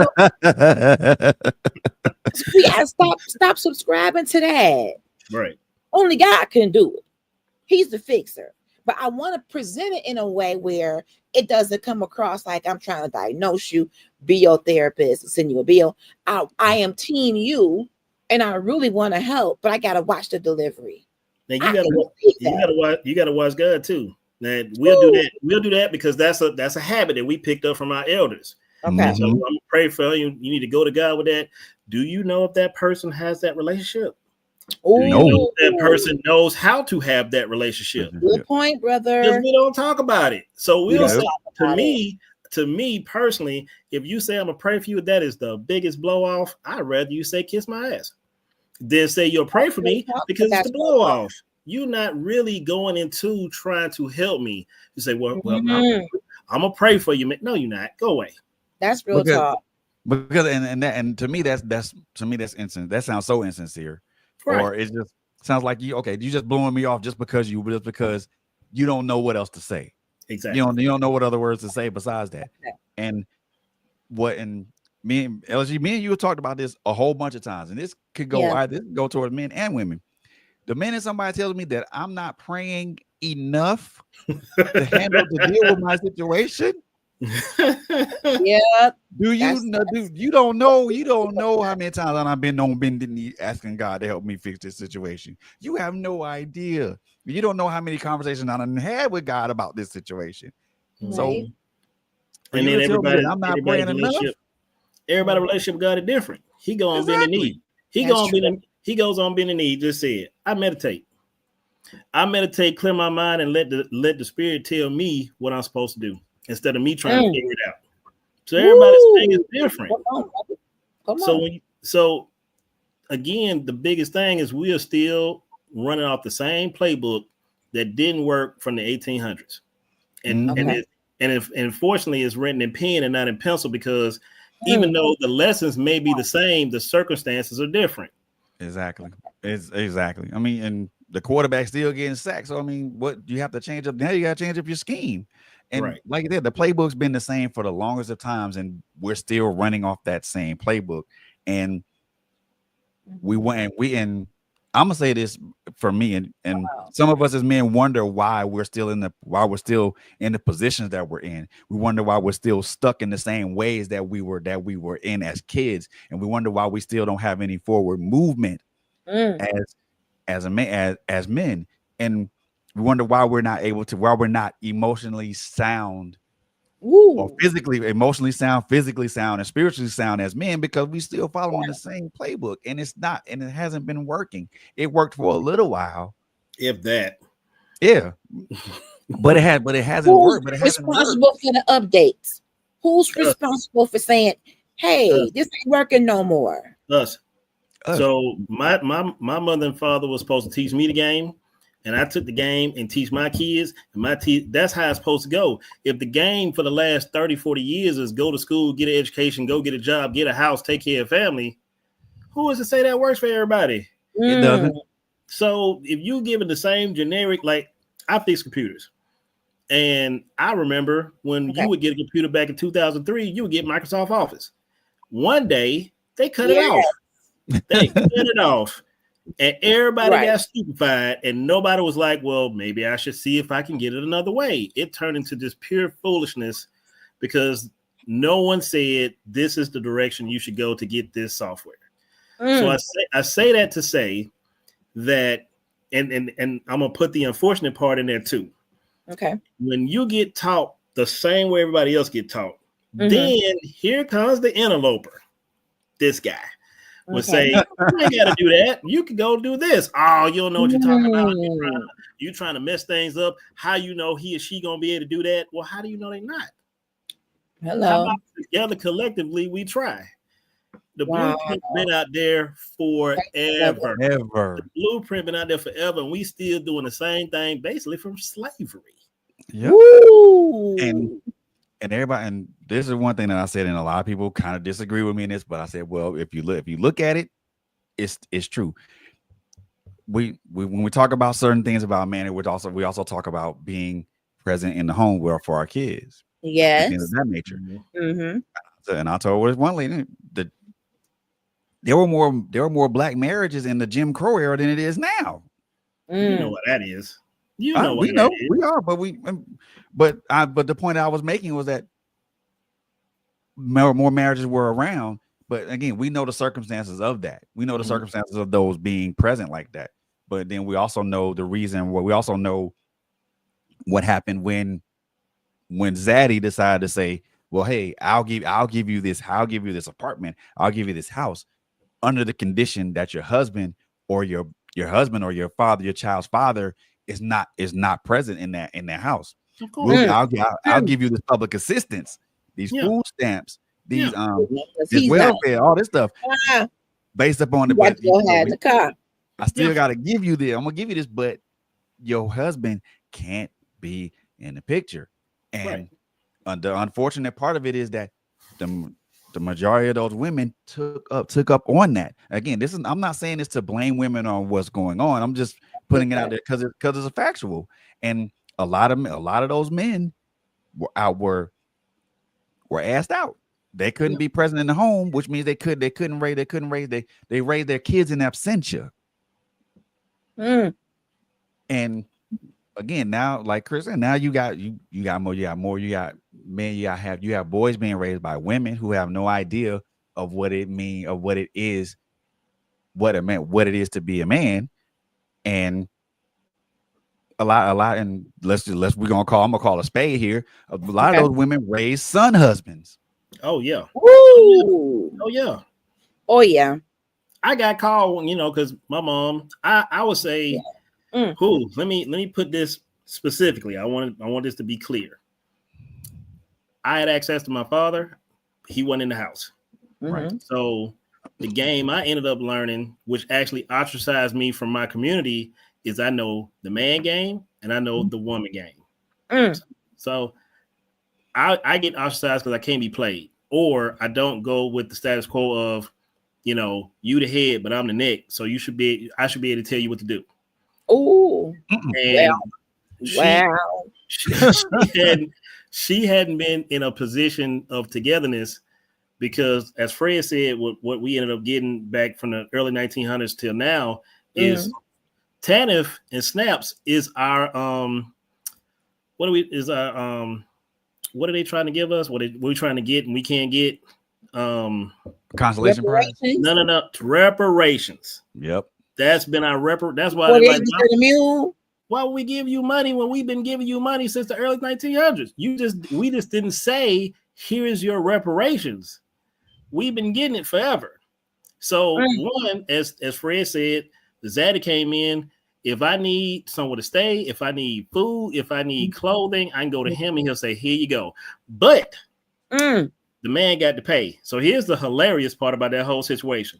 Speaker 3: We gotta stop subscribing to that.
Speaker 4: Right.
Speaker 3: Only God can do it. He's the fixer. But I want to present it in a way where it doesn't come across like I'm trying to diagnose you, be your therapist, send you a bill. I am team you, and I really want to help, but I gotta watch the delivery.
Speaker 4: Now you gotta watch God too. Now we'll do that because that's a habit that we picked up from our elders.
Speaker 3: Okay.
Speaker 4: So I'm gonna pray for you. You need to go to God with that. Do you know if that person has that relationship? Do you know if that person knows how to have that relationship?
Speaker 3: Good point, brother.
Speaker 4: Because we don't talk about it. So we'll say, to me personally, if you say I'm gonna pray for you, that is the biggest blow off. I'd rather you say kiss my ass than say you'll pray for me because it's the blow off. You're not really going into trying to help me. You say, well, I'm gonna pray for you. No, you're not. Go away.
Speaker 3: That's real talk.
Speaker 2: Because and to me that's instant. That sounds so insincere. Right. Or it just sounds like you just blowing me off just because you don't know what else to say.
Speaker 4: Exactly.
Speaker 2: You don't know what other words to say besides that. And me and LG, me and you have talked about this a whole bunch of times, and this could go this could go towards men and women. The minute somebody tells me that I'm not praying enough to deal with my situation.
Speaker 3: Yeah.
Speaker 2: You don't know how many times I've been on bending knee asking God to help me fix this situation. You have no idea. You don't know how many conversations I've had with God about this situation.
Speaker 3: Right.
Speaker 2: So,
Speaker 4: and then everybody
Speaker 2: relationship
Speaker 4: with God is different. He goes on bending knee. He goes on bending knee. He just said, I meditate, clear my mind, and let the Spirit tell me what I'm supposed to do, instead of me trying to figure it out. So everybody's thing is different. Come on. So again, the biggest thing is we are still running off the same playbook that didn't work from the 1800s. And unfortunately it's written in pen and not in pencil, because even though the lessons may be the same, the circumstances are different.
Speaker 2: Exactly. Exactly. I mean, and the quarterback still getting sacked. So I mean, what you have to change up now? You got to change up your scheme. And like I said, the playbook's been the same for the longest of times, and we're still running off that same playbook. And I'm gonna say this for me, and some of us as men wonder why we're still in the positions that we're in. We wonder why we're still stuck in the same ways that we were in as kids, and we wonder why we still don't have any forward movement as men, and we wonder why we're not emotionally sound, or emotionally sound, physically sound, and spiritually sound as men, because we still following the same playbook, and it hasn't been working. It worked for a little while,
Speaker 4: if that.
Speaker 2: Yeah, but it hasn't worked. But it hasn't worked.
Speaker 3: Who's responsible for the updates? Who's responsible for saying, "Hey, this ain't working no more"?
Speaker 4: Us. So my mother and father was supposed to teach me the game, and I took the game and teach my kids. And that's how it's supposed to go. If the game for the last 30, 40 years is go to school, get an education, go get a job, get a house, take care of family, who is to say that works for everybody?
Speaker 2: It doesn't.
Speaker 4: So if you give it the same generic, like I fix computers, and I remember when you would get a computer back in 2003, you would get Microsoft Office. One day they cut it off. They cut it off, and everybody got stupefied, and nobody was like, well, maybe I should see if I can get it another way. It turned into just pure foolishness, because no one said this is the direction you should go to get this software. So I say that to say that, and I'm gonna put the unfortunate part in there too.
Speaker 3: Okay.
Speaker 4: When you get taught the same way everybody else get taught, then here comes the interloper, this guy. would say, "You ain't got to do that. You can go do this." Oh, you don't know what you're talking about. You trying to mess things up. How you know he or she gonna be able to do that? Well, how do you know they're not?
Speaker 3: Hello.
Speaker 4: How about together collectively we try? The blueprint been out there forever. The blueprint been out there forever, and we still doing the same thing basically from slavery.
Speaker 2: Yep. And everybody, and this is one thing that I said, and a lot of people kind of disagree with me in this, but I said, well, if you look at it, it's true. We when we talk about certain things about man, we also talk about being present in the home world for our kids.
Speaker 3: Yes,
Speaker 2: things of that nature.
Speaker 3: Mm-hmm.
Speaker 2: And I told this one lady that there were more black marriages in the Jim Crow era than it is now.
Speaker 4: You know what that is. You know what
Speaker 2: we know we are, but but the point I was making was that more marriages were around. But again, we know the circumstances of that. We know the circumstances of those being present like that. But then we also know the reason. We also know what happened when Zaddy decided to say, "Well, hey, I'll give you this apartment. I'll give you this house under the condition that your husband or your husband or your father, your child's father, is not present in that house.
Speaker 4: Of course.
Speaker 2: I'll give you this public assistance, these food stamps, these this welfare, all this stuff, based upon the car. I still got to give you this. I'm gonna give you this, but your husband can't be in the picture. And the unfortunate part of it is that the majority of those women took up on that. Again, I'm not saying this to blame women on what's going on. I'm just putting it out there because it's a factual. And a lot of those men were asked out. They couldn't be present in the home, which means they raised their kids in absentia. And again, now, like Chris said, now you got boys being raised by women who have no idea of what it is to be a man. And a lot, and I'm gonna call a spade here. A lot of those women raise son husbands.
Speaker 4: Oh yeah.
Speaker 3: Woo.
Speaker 4: Oh yeah.
Speaker 3: Oh yeah.
Speaker 4: I got called, because my mom. I would say, let me put this specifically. I want this to be clear. I had access to my father. He wasn't in the house.
Speaker 2: Right.
Speaker 4: So the game I ended up learning, which actually ostracized me from my community, is I know the man game and I know the woman game. So I get ostracized because I can't be played, or I don't go with the status quo of, you the head, but I'm the neck. So I should be able to tell you what to do.
Speaker 3: Oh,
Speaker 4: wow. She hadn't been in a position of togetherness because, as Fred said, what we ended up getting back from the early 1900s till now is TANF and snaps is our what are they trying to give us? What are we trying to get and we can't get?
Speaker 2: Consolation prize?
Speaker 4: No, reparations.
Speaker 2: Yep.
Speaker 4: That's been our that's why why would we give you money when we've been giving you money since the early 1900s? We just didn't say, here is your reparations. We've been getting it forever. So one, as Fred said, the Zaddy came in. If I need somewhere to stay, if I need food, if I need clothing, I can go to him and he'll say, here you go. But the man got to pay. So here's the hilarious part about that whole situation.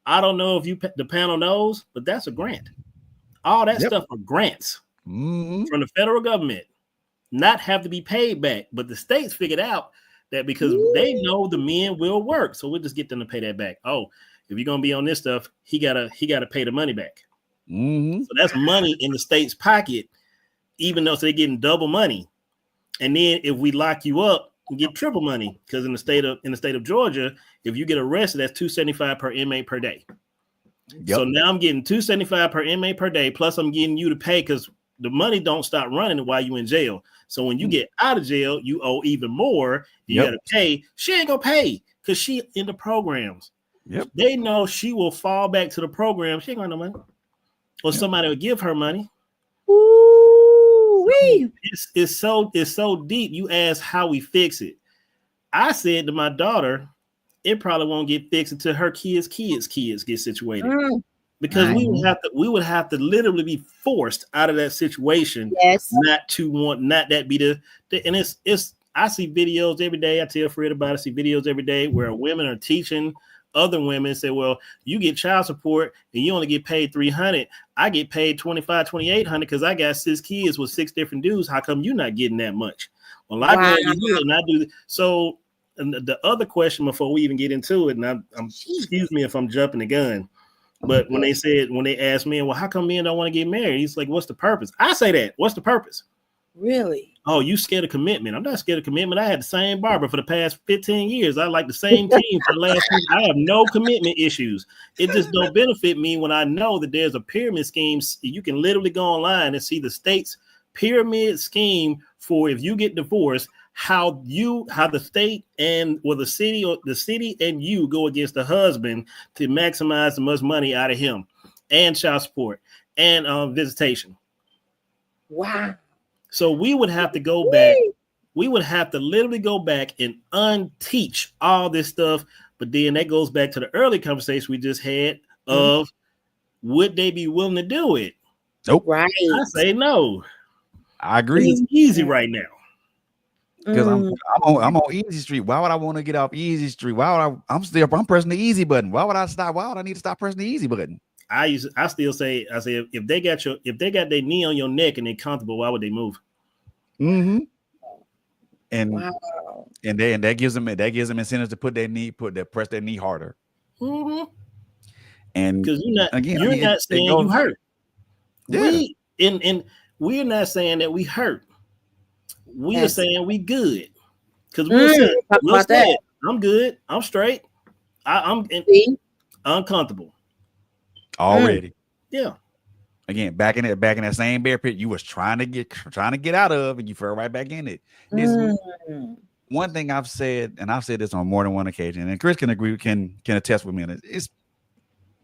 Speaker 4: I don't know if the panel knows, but that's a grant. All that stuff are grants from the federal government, not have to be paid back. But the states figured out that because they know the men will work, so we'll just get them to pay that back. Oh, if you're gonna be on this stuff, he gotta pay the money back. So that's money in the state's pocket, even though they're getting double money. And then if we lock you up, you get triple money because in the state of Georgia, if you get arrested, that's $275 per inmate per day. So now I'm getting $275 per inmate per day, plus I'm getting you to pay because the money don't stop running while you're in jail. So when you get out of jail, you owe even more. You got to pay. She ain't gonna pay because she in the programs. They know she will fall back to the program. She ain't got no money, or somebody will give her money. It's so deep. You ask how we fix it. I said to my daughter, it probably won't get fixed until her kids get situated.
Speaker 3: Mm.
Speaker 4: Because
Speaker 3: Right.
Speaker 4: we would have to literally be forced out of that situation,
Speaker 3: Yes.
Speaker 4: not that be the and it's I see videos every day. I tell Fred about it. I see videos every day where women are teaching other women, say, well, you get child support and you only get paid $300. I get paid $2,500, $2,800 because I got 6 kids with 6 different dudes. How come you not getting that much? Well, I go over here and I do so. And the other question before we even get into it, and I'm excuse me if I'm jumping the gun. But when they asked me, well, how come men don't want to get married? He's like, what's the purpose? I say that. What's the purpose?
Speaker 3: Really?
Speaker 4: Oh, you scared of commitment. I'm not scared of commitment. I had the same barber for the past 15 years. I like the same team for the last year. I have no commitment issues. It just don't benefit me when I know that there's a pyramid scheme. You can literally go online and see the state's pyramid scheme for if you get divorced, how the state and the city and you go against the husband to maximize the most money out of him and child support and visitation.
Speaker 3: Wow.
Speaker 4: So we would have to go back. We would have to literally go back and unteach all this stuff. But then that goes back to the early conversation we just had of would they be willing to do it?
Speaker 2: Nope.
Speaker 3: Right.
Speaker 4: I say no.
Speaker 2: I agree.
Speaker 4: It's easy right now.
Speaker 2: Because I'm on Easy Street. Why would I want to get off Easy Street? Why would I'm pressing the easy button? Why would I stop? Why would I need to stop pressing the easy button?
Speaker 4: I still say if they got their knee on your neck and they're comfortable, why would they move?
Speaker 2: Mm-hmm. And
Speaker 3: wow.
Speaker 2: and that gives them incentives to press their knee harder.
Speaker 4: Mm-hmm.
Speaker 2: And
Speaker 4: because you're not saying you hurt.
Speaker 2: Yeah.
Speaker 4: We're not saying that we hurt. We are saying we good. Because we'll say it. I'm good. I'm straight. I'm uncomfortable.
Speaker 2: Already.
Speaker 4: Yeah.
Speaker 2: Again, back in that same bear pit you was trying to get out of, and you fell right back in it. One thing I've said, and I've said this on more than one occasion, and Chris can agree, can attest with me on it.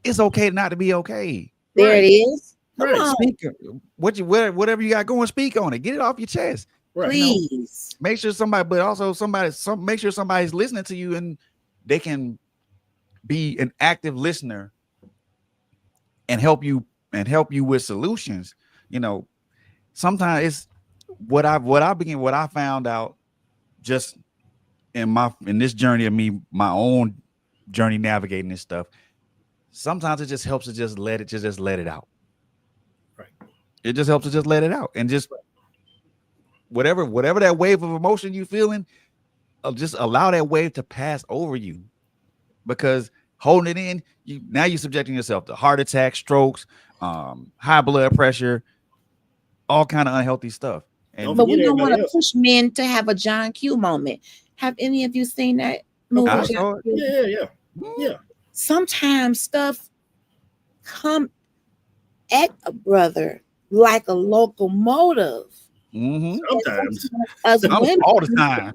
Speaker 2: It's okay not to be okay.
Speaker 3: There it is.
Speaker 2: Right. Speak whatever you got going, speak on it. Get it off your chest.
Speaker 3: Right. Please.
Speaker 2: You know, make sure make sure somebody's listening to you and they can be an active listener and help you with solutions. You know, sometimes it's what I found out just in this journey of me, my own journey navigating this stuff. Sometimes it just helps to just let it out.
Speaker 4: Right.
Speaker 2: It just helps to just let it out and just whatever that wave of emotion you feeling, just allow that wave to pass over you, because holding it in, you're subjecting yourself to heart attacks, strokes, high blood pressure, all kind of unhealthy stuff.
Speaker 3: But we don't want to push men to have a John Q moment. Have any of you seen that movie?
Speaker 4: Yeah.
Speaker 3: Sometimes stuff come at a brother like a locomotive.
Speaker 2: Mm-hmm.
Speaker 4: Sometimes.
Speaker 3: As women,
Speaker 2: all the time.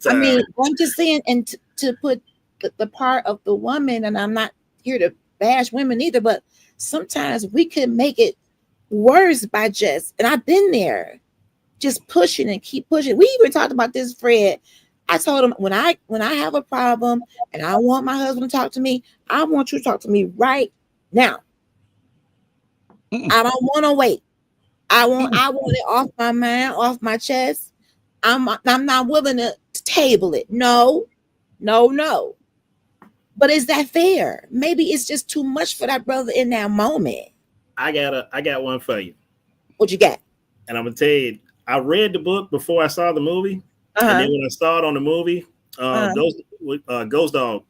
Speaker 3: I mean, I'm just saying, and to put the part of the woman, and I'm not here to bash women either, but sometimes we can make it worse by and I've been there, just pushing and keep pushing. We even talked about this, Fred. I told him when I have a problem and I want my husband to talk to me, I want you to talk to me right now. I don't want to wait. I want it off my mind, off my chest. I'm not willing to table it. No. But is that fair? Maybe it's just too much for that brother in that moment. I
Speaker 4: got one for you.
Speaker 3: What you got?
Speaker 4: And I'm gonna tell you, I read the book before I saw the movie, and then when I saw it on the movie, Ghost Dog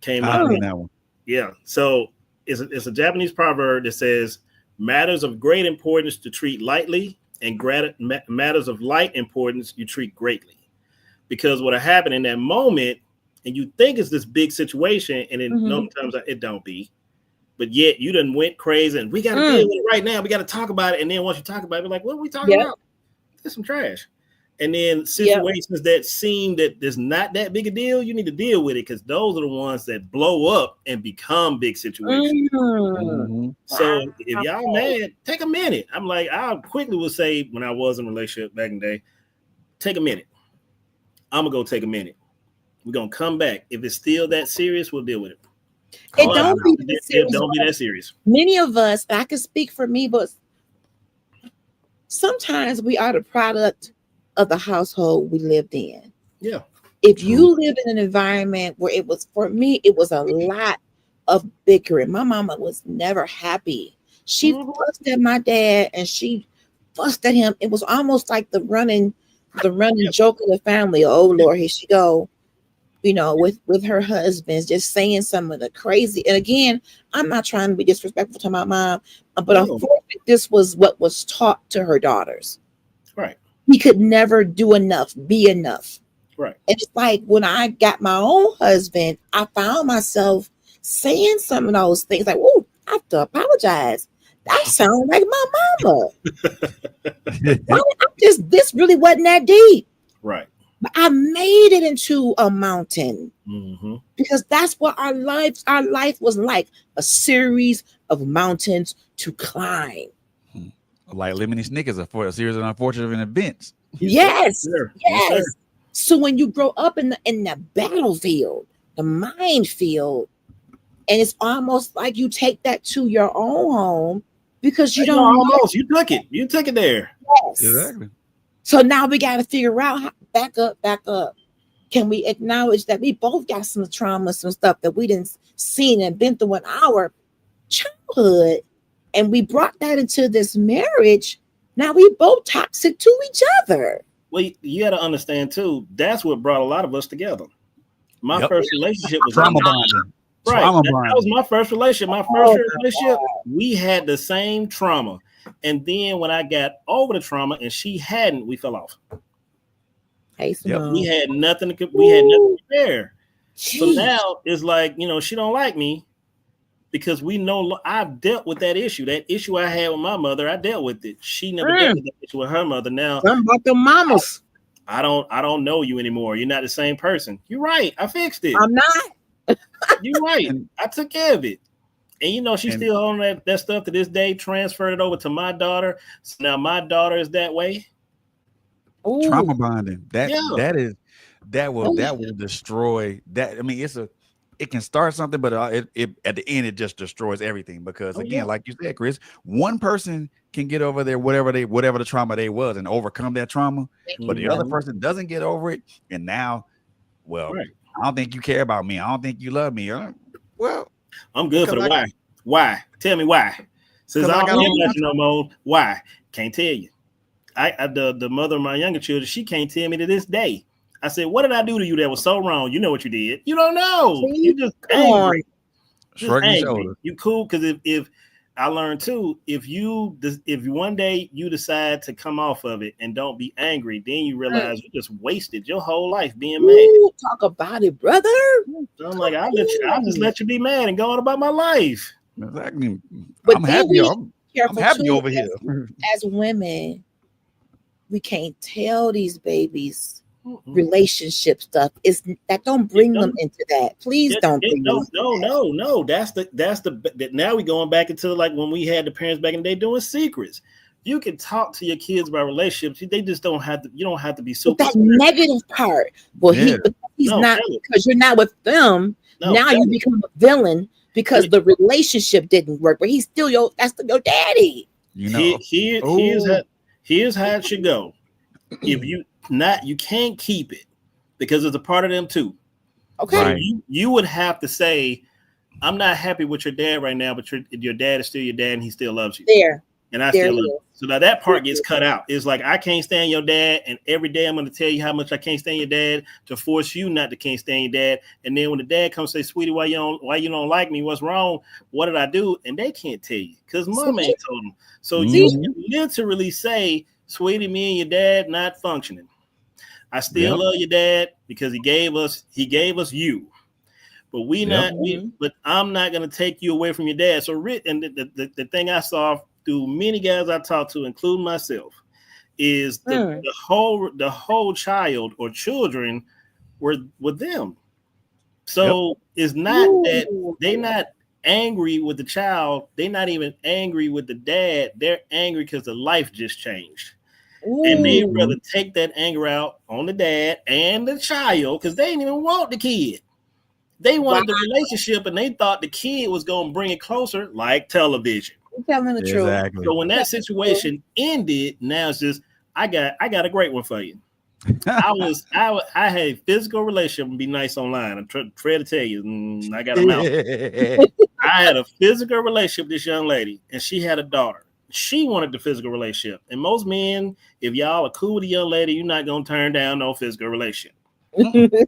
Speaker 4: came out.
Speaker 2: That one.
Speaker 4: Yeah. So it's a Japanese proverb that says, matters of great importance to treat lightly, and matters of light importance you treat greatly. Because what happened in that moment, and you think it's this big situation, and then sometimes it don't be, but yet you done went crazy, and we got to deal with it right now. We got to talk about it, and then once you talk about it, we're like, what are we talking about? There's some trash. And then situations that seem that there's not that big a deal, you need to deal with it, because those are the ones that blow up and become big situations. So if y'all mad, take a minute. I'm like, I quickly would say when I was in a relationship back in the day, take a minute. I'm gonna go take a minute. We're gonna come back. If it's still that serious, we'll deal with it.
Speaker 3: It
Speaker 4: But
Speaker 3: don't be that
Speaker 4: it
Speaker 3: serious.
Speaker 4: don't be that serious.
Speaker 3: Many of us, I can speak for me, but sometimes we are the product of the household we lived in.
Speaker 4: Yeah.
Speaker 3: If
Speaker 2: True.
Speaker 3: you live in an environment where it was, for me, it was a lot of bickering. My mama was never happy. She fussed at my dad and she fussed at him. It was almost like the running joke of the family. Oh Lord, here she go. You know, with her husbands, just saying some of the crazy. And again, I'm not trying to be disrespectful to my mom, but
Speaker 4: No.
Speaker 3: unfortunately, this was what was taught to her daughters.
Speaker 4: Right.
Speaker 3: He could never do enough, be enough.
Speaker 4: Right.
Speaker 3: And it's like when I got my own husband, I found myself saying some of those things like, "Oh, I have to apologize. I sound like my mama. This really wasn't that deep."
Speaker 4: Right.
Speaker 3: But I made it into a mountain
Speaker 4: Mm-hmm.
Speaker 3: because that's what our life was like, a series of mountains to climb.
Speaker 2: Like Lemony Snickers, a series of unfortunate events.
Speaker 3: Yes,
Speaker 4: Sir.
Speaker 3: yes.
Speaker 4: Yes, sir.
Speaker 3: So when you grow up in the battlefield, the minefield, and it's almost like you take that to your own home because you
Speaker 4: No,
Speaker 3: don't know.
Speaker 4: almost. You took it. You took it there.
Speaker 3: Yes.
Speaker 2: Exactly.
Speaker 3: So now we got to figure out how, back up. Can we acknowledge that we both got some trauma, some stuff that we didn't seen and been through in our childhood, and we brought that into this marriage. Now we both toxic to each other.
Speaker 4: Well, you got to understand too. That's what brought a lot of us together. My
Speaker 2: Yep.
Speaker 4: first relationship was
Speaker 2: Trauma
Speaker 4: with-
Speaker 2: bonding.
Speaker 4: Right.
Speaker 2: Trauma
Speaker 4: That
Speaker 2: bonding.
Speaker 4: was my first relationship. My first relationship, we had the same trauma. And then when I got over the trauma and she hadn't, we fell off.
Speaker 3: Hey, Simone.
Speaker 4: We had nothing to compare. So
Speaker 3: Jeez.
Speaker 4: now it's like, she don't like me because we know I've dealt with that issue. That issue I had with my mother, I dealt with it. She never dealt with that issue with her mother. Now
Speaker 3: Something about the mamas.
Speaker 4: I don't know you anymore. You're not the same person. You're right. I fixed it.
Speaker 3: I'm not.
Speaker 4: You're right. I took care of it. And she's still on that stuff to this day, transferred it over to my daughter. So now my daughter is that way.
Speaker 3: Ooh.
Speaker 2: Trauma bonding. That will destroy that. I mean, it can start something, but it at the end it just destroys everything because again, like you said, Chris, one person can get over there whatever the trauma they was and overcome that trauma, but the other person doesn't get over it, and now, I don't think you care about me. I don't think you love me. Well,
Speaker 4: I'm good for the why. Why? Tell me why. Since I don't care about you no more, why? Can't tell you. The mother of my younger children, she can't tell me to this day. I said, what did I do to you that was so wrong? You know what you did. You don't know. You just angry.
Speaker 2: Shrugging your shoulders.
Speaker 4: You cool because if I learned too, if one day you decide to come off of it and don't be angry, then you realize you just wasted your whole life being mad.
Speaker 3: Talk about it, brother.
Speaker 4: So I'm like, I'll just let you be mad and go on about my life.
Speaker 2: Exactly.
Speaker 3: But
Speaker 2: I'm happy. I'm happy
Speaker 3: too,
Speaker 2: over here.
Speaker 3: As women, we can't tell these babies relationship stuff. Is that don't bring them into that. Please don't bring them.
Speaker 4: No. That's the now we going back into like when we had the parents back in the day doing secrets. You can talk to your kids about relationships. They just don't have to. You don't have to be super.
Speaker 3: But that negative part. Well, he's not because you're not with them. Now you become a villain because the relationship didn't work. But he's still your daddy.
Speaker 4: Here's how it should go. If you can't keep it because it's a part of them too.
Speaker 3: Okay.
Speaker 4: So you would have to say, I'm not happy with your dad right now, but your dad is still your dad and he still loves you. And I still love you. So now that part gets cut out. It's like I can't stand your dad, and every day I'm going to tell you how much I can't stand your dad to force you not to can't stand your dad. And then when the dad comes say, "Sweetie, why you don't like me? What's wrong? What did I do?" And they can't tell you because mom ain't told them. So you can literally say, "Sweetie, me and your dad not functioning. I still love your dad because he gave us you, but but I'm not going to take you away from your dad." So and the thing I saw through many guys I talked to, including myself, is the whole child or children were with them. So it's not that they're not angry with the child. They're not even angry with the dad. They're angry because the life just changed. And they'd
Speaker 3: Ooh.
Speaker 4: rather take that anger out on the dad and the child because they didn't even want the kid. They wanted the relationship, and they thought the kid was going to bring it closer, like television.
Speaker 3: I'm telling the truth.
Speaker 2: Exactly.
Speaker 4: So when that situation ended, now it's just I got a great one for you. I had a physical relationship and be nice online. I'm trying to tell you, I got a mouth. I had a physical relationship with this young lady, and she had a daughter. She wanted the physical relationship. And most men, if y'all are cool with a young lady, you're not going to turn down no physical relationship. The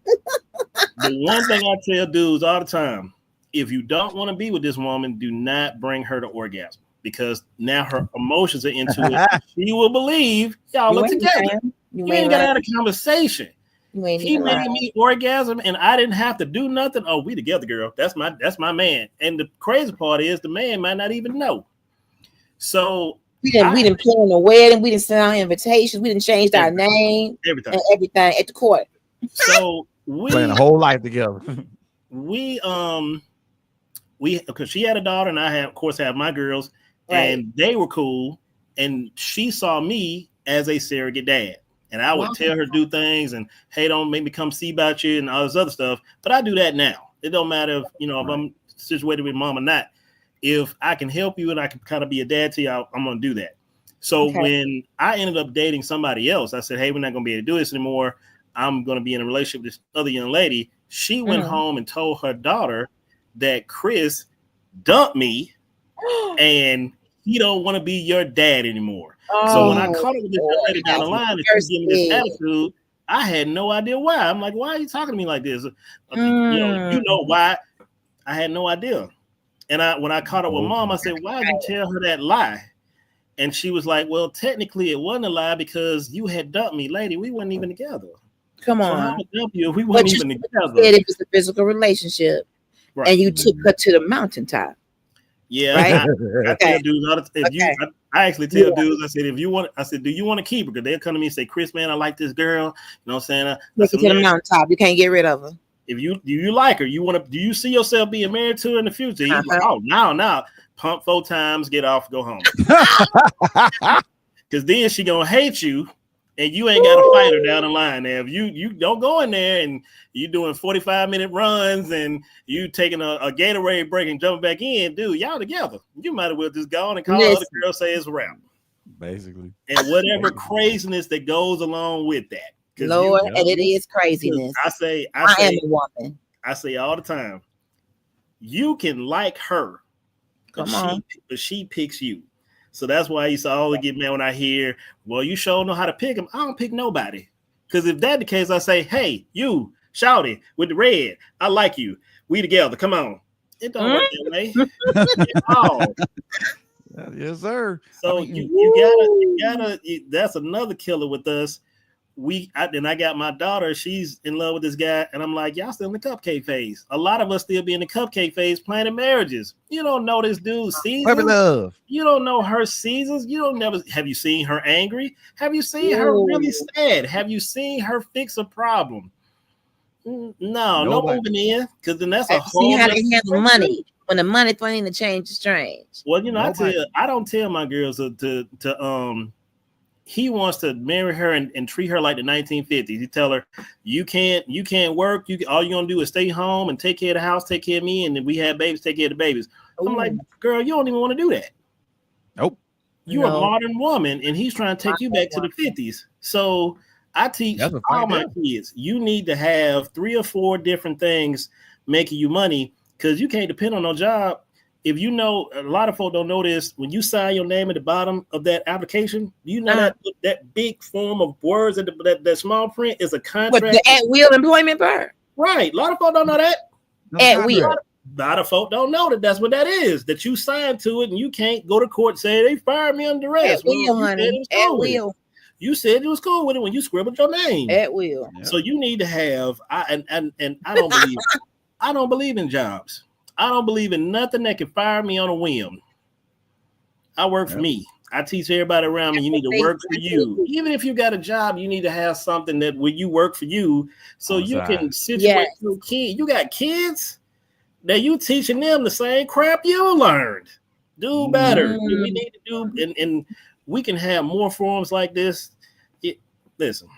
Speaker 4: one thing I tell dudes all the time, if you don't want to be with this woman, do not bring her to orgasm because now her emotions are into it. She will believe y'all are together. You ain't got to have a conversation. He made me orgasm and I didn't have to do nothing. Oh, we together, girl. That's my man. And the crazy part is the man might not even know. So
Speaker 3: we didn't plan a wedding, we didn't send out invitations, we didn't change our name, everything at the court.
Speaker 4: So we
Speaker 2: playing a whole life together.
Speaker 4: We because she had a daughter and I have, of course, have my girls, and they were cool. And she saw me as a surrogate dad. And I would tell her do things and hey, don't make me come see about you and all this other stuff. But I do that now. It don't matter if if I'm situated with mom or not. If I can help you and I can kind of be a dad to you, I'm gonna do that. So when I ended up dating somebody else, I said, hey, we're not gonna be able to do this anymore. I'm gonna be in a relationship with this other young lady. She went home and told her daughter that Chris dumped me and he don't want to be your dad anymore. So when I caught up with this young lady down the line and she gave me this attitude, I had no idea why. I'm like, why are you talking to me like this? You know why? I had no idea. And when I caught up with mom, I said, why did you tell her that lie? And she was like, well, technically it wasn't a lie because you had dumped me, lady. We weren't even together.
Speaker 3: Come on.
Speaker 4: So how would dump you if we weren't even together?
Speaker 3: Said it was a physical relationship, and you took her to the mountaintop.
Speaker 4: Yeah, right? I tell dudes, I actually tell dudes, I said, do you want to keep her? Because they'll come to me and say, Chris, man, I like this girl. You know what I'm saying?
Speaker 3: Take her to the mountaintop. You can't get rid of her.
Speaker 4: If do you like her? Do you see yourself being married to her in the future? He's like, oh, now, pump 4 times, get off, go home. Because then she gonna hate you. And you ain't got to fight her down the line. Now, if you don't go in there and you doing 45-minute runs and you taking a Gatorade break and jumping back in, dude, y'all together. You might as well just go on and call the other girl, say it's a wrap.
Speaker 2: Basically.
Speaker 4: And whatever craziness that goes along with that.
Speaker 3: Lord, and it is craziness.
Speaker 4: I
Speaker 3: am a woman.
Speaker 4: I say all the time, you can like her, but she picks you. So that's why I used to always get mad when I hear, well, you sure know how to pick them. I don't pick nobody. Because if that's the case, I say, hey, you, shouty with the red, I like you. We together. Come on. It don't work that way.
Speaker 2: Yes, sir.
Speaker 4: So you gotta, that's another killer with us. I got my daughter, she's in love with this guy, and I'm like, y'all still in the cupcake phase. A lot of us still be in the cupcake phase planning marriages. You don't know this dude's seasons.
Speaker 2: Love.
Speaker 4: You don't know her seasons. Have you seen her angry? Have you seen her really sad? Have you seen her fix a problem? No moving in, because then that's a whole.
Speaker 3: See how they handle money when the money thing to change is strange.
Speaker 4: Well, I don't tell my girls to he wants to marry her and treat her like the 1950s. You tell her you can't work. All you're gonna do is stay home and take care of the house, take care of me, and then we have babies, take care of the babies. I'm like, girl, you don't even want to do that.
Speaker 2: Nope.
Speaker 4: You're a modern woman, and he's trying to take you back to the 50s. So I teach all my kids, you need to have 3 or 4 different things making you money, because you can't depend on no job. If you know, a lot of folks don't know this, when you sign your name at the bottom of that application, you know that big form of words, that small print is a contract.
Speaker 3: But the at-will employment part.
Speaker 4: Right. A lot of folks don't know that.
Speaker 3: At-will.
Speaker 4: A lot of folks don't know that's what that is, that you signed to it and you can't go to court and say they fired me under duress.
Speaker 3: At-will, honey. At-will.
Speaker 4: You said it was cool with it when you scribbled your name.
Speaker 3: At-will.
Speaker 4: So you need to have, and I don't believe, I don't believe in jobs. I don't believe in nothing that can fire me on a whim. I work for me. I teach everybody around me, you need to work for you. Even if you got a job, you need to have something that when you work for you, so you can situate your kids. You got kids that you teaching them the same crap you learned. Do better. We need to do, and we can have more forums like this. listen,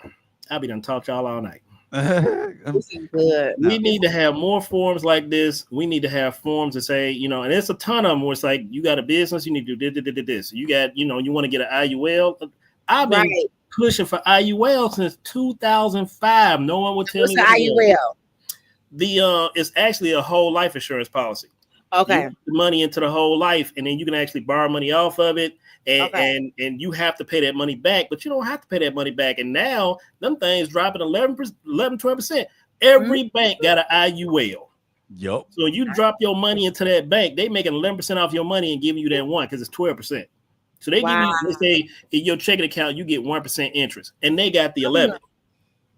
Speaker 4: I'll be done talk y'all all night.
Speaker 3: This is good.
Speaker 4: We need to have more forums like this. We need to have forums to say, and it's a ton of them where it's like, you got a business, you need to do this. You got, you want to get an IUL. I've been pushing for IUL since 2005. No one would tell me.
Speaker 3: What's the IUL?
Speaker 4: It's actually a whole life insurance policy.
Speaker 3: Okay.
Speaker 4: You put the money into the whole life, and then you can actually borrow money off of it, and you have to pay that money back, but you don't have to pay that money back. And now them things dropping 11-12%. Every bank got an IUL.
Speaker 2: Yep.
Speaker 4: So you drop your money into that bank, they making 11% off your money and giving you that one because it's 12%. So they give you, they say in your checking account you get 1% interest, and they got the 11.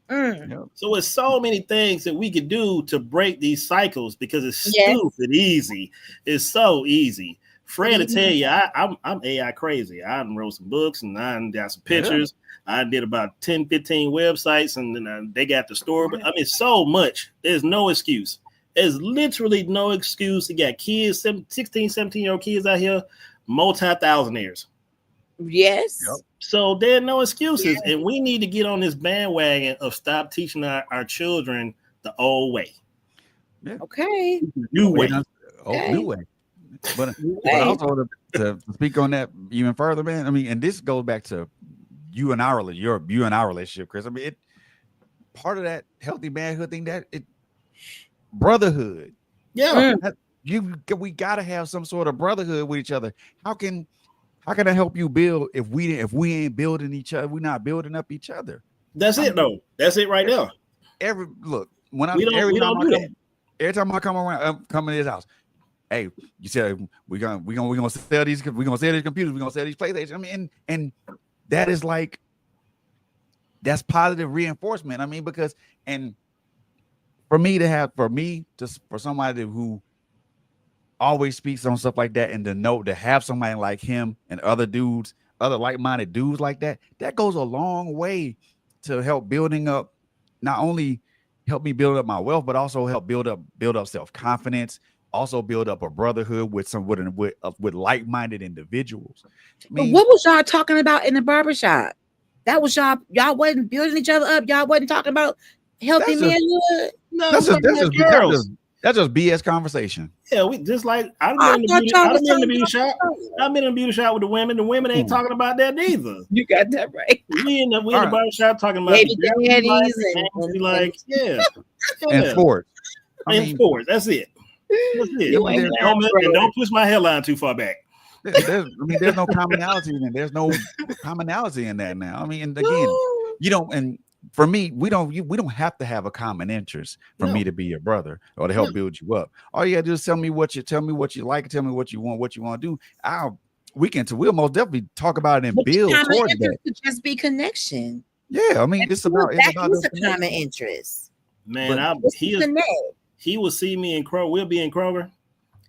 Speaker 2: Yep.
Speaker 4: So it's so many things that we could do to break these cycles because it's stupid easy. It's so easy. Fred will tell you, I'm AI crazy. I wrote some books and I got some pictures. I did about 10, 15 websites, and then they got the store. But I mean, so much. There's no excuse. There's literally no excuse. You got kids, 16, 17-year-old kids out here, multi-thousandaires.
Speaker 3: Yes.
Speaker 2: Yep.
Speaker 4: So there are no excuses, and we need to get on this bandwagon of stop teaching our children the old way.
Speaker 2: Yeah.
Speaker 3: Okay.
Speaker 4: New way.
Speaker 2: New way. But also to speak on that even further, man. I mean, and this goes back to you and our relationship, Chris. I mean, part of that healthy manhood thing, that brotherhood.
Speaker 4: Yeah.
Speaker 2: We gotta have some sort of brotherhood with each other. How can I help you build if we ain't building each other? We're not building up each other.
Speaker 4: That's it, though. That's it right there.
Speaker 2: Every time I come around, come in his house. Hey, you said we're gonna sell these computers. We're gonna sell these PlayStations. I mean, and that is that's positive reinforcement. I mean, because for somebody who always speaks on stuff like that, and to have somebody like him and other like-minded dudes like that goes a long way to help building up, not only help me build up my wealth, but also help build up self-confidence, also build up a brotherhood with like-minded individuals. I mean,
Speaker 3: what was y'all talking about in the barbershop? That was y'all wasn't building each other up. Y'all wasn't talking about healthy manhood.
Speaker 4: No,
Speaker 2: that's just BS conversation.
Speaker 4: Yeah, we just like I've been in the beauty shop. I've been in the beauty shop with the women. The women ain't talking about that neither.
Speaker 3: You got that right.
Speaker 4: We in the barber shop talking about
Speaker 3: baby daddies
Speaker 4: and
Speaker 2: and sports.
Speaker 4: Sports. That's it. Don't push my hairline too far back.
Speaker 2: There's no commonality in it. There's no commonality in that now. I mean, and again, and for me, we don't have to have a common interest for me to be your brother or to help build you up. All you gotta do is tell me what you like, tell me what you want to do. We'll most definitely talk about it and build towards that.
Speaker 3: Could just be connection.
Speaker 2: Yeah, I mean, it's about
Speaker 3: a common interest.
Speaker 4: Man, he will see me in Kroger. We'll be in Kroger,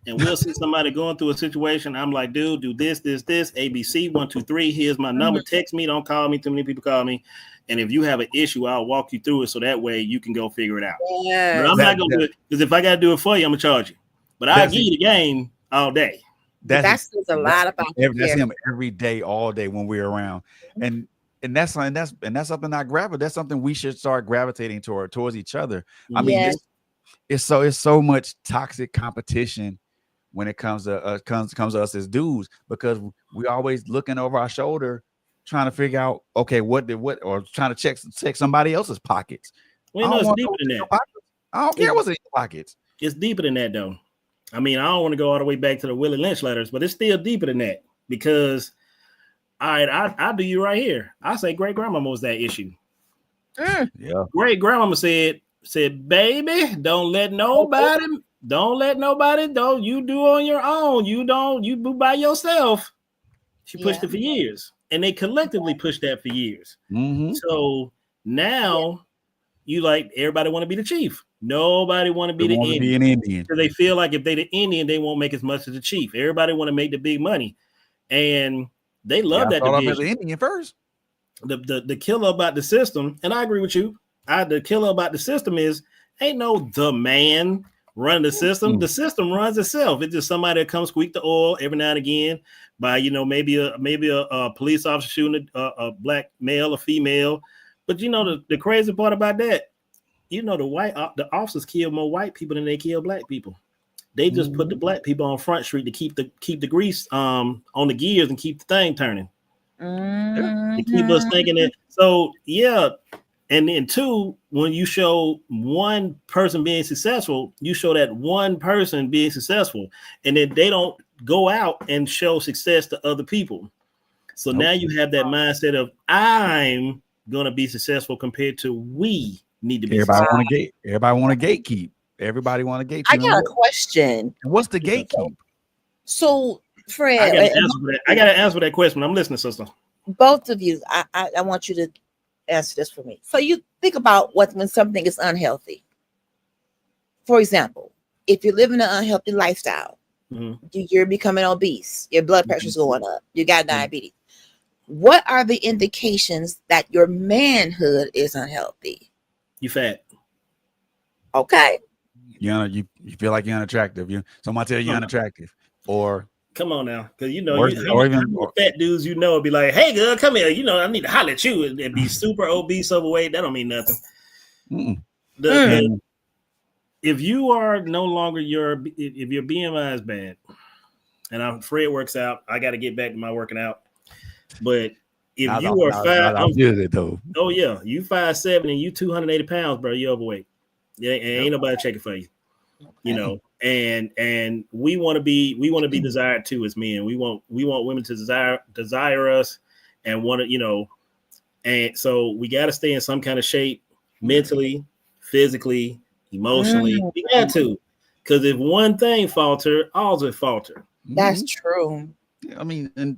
Speaker 4: and we'll see somebody going through a situation. I'm like, dude, do this, ABC 1, 2, 3. Here's my number. Text me. Don't call me. Too many people call me. And if you have an issue, I'll walk you through it so that way you can go figure it out. Yeah, but I'm not gonna do it because if I gotta do it for you, I'm gonna charge you. But I'll give you the game all day.
Speaker 3: That says a lot about
Speaker 2: that's him every day, all day when we're around. And that's something that's something we should start gravitating towards each other. I mean, it's so much toxic competition when it comes to us as dudes, because we always looking over our shoulder trying to figure out, okay, what or trying to check somebody else's pockets.
Speaker 4: Well, it's deeper than that.
Speaker 2: I don't care what's in your pockets.
Speaker 4: It's deeper than that, though. I mean, I don't want to go all the way back to the Willie Lynch letters, but it's still deeper than that, because I do you right here. I say great grandmama was that issue.
Speaker 2: Yeah.
Speaker 4: Great grandmama said, baby, don't let nobody, you do on your own. You do by yourself. She pushed it for years, and they collectively pushed that for years.
Speaker 2: Mm-hmm.
Speaker 4: So now everybody want to be the chief. Nobody want to be the Indian. So they feel like if they the Indian, they won't make as much as the chief. Everybody want to make the big money, and they love that division.
Speaker 2: As an Indian first.
Speaker 4: The killer about the system, and I agree with you. The killer about the system is ain't no the man running the system. The system runs itself. It's just somebody that comes squeak the oil every now and again by maybe a police officer shooting a black male or female. But you know the crazy part about that, you know the officers kill more white people than they kill black people. They just put the black people on Front Street to keep the grease on the gears and keep the thing turning. To keep us thinking that. So yeah, and then two, when you show one person being successful, you show that one person being successful, and then they don't go out and show success to other people. So now you have that mindset of I'm gonna be successful compared to we need to be.
Speaker 2: Everybody want to gate. Everybody want to gatekeep. Everybody want to gatekeep.
Speaker 5: I got a question.
Speaker 2: What's the gatekeep?
Speaker 5: So, Fred,
Speaker 4: I got to answer for that. I got to answer that question. I'm listening, sister.
Speaker 5: Both of you, I want you to answer this for me. So you think about when something is unhealthy. For example, if you're living an unhealthy lifestyle, you're becoming obese, your blood pressure's going up, you got diabetes. What are the indications that your manhood is unhealthy?
Speaker 4: You fat.
Speaker 5: Okay.
Speaker 2: You feel like you're unattractive. Somebody tell you you're unattractive, or
Speaker 4: come on now, because you know,
Speaker 2: or even
Speaker 4: fat dudes, you know, be like, "Hey, girl, come here." You know, I need to holler at you and be super obese, overweight. That don't mean nothing. If you are no longer if your BMI is bad, and Fred works out, I got to get back to my working out. But if you are 5, oh yeah, you 5'7" and you 280 pounds, bro, you overweight. Yeah, ain't nobody checking for you. You know, and we want to be desired too as men. We want women to desire us and want to, you know, and so we got to stay in some kind of shape mentally, physically, emotionally. We got to, because if one thing falter, all will falter.
Speaker 5: That's true.
Speaker 2: I mean, and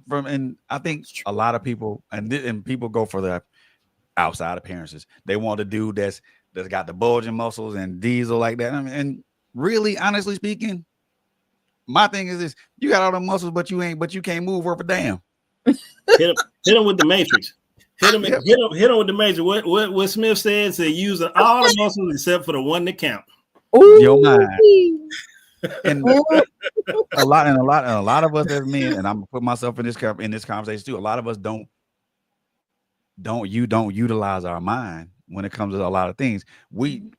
Speaker 2: I think a lot of people and people go for the outside appearances. They want a dude that's got the bulging muscles and diesel like that. I mean, and really, honestly speaking, my thing is this: you got all the muscles, but you can't move worth a damn.
Speaker 4: Hit him with the Matrix. Hit him with the Matrix. What Smith said, using all the muscles except for the one that count.
Speaker 2: Your mind. And a lot of us as men, and I'm gonna put myself in this conversation too. A lot of us don't utilize our mind when it comes to a lot of things. And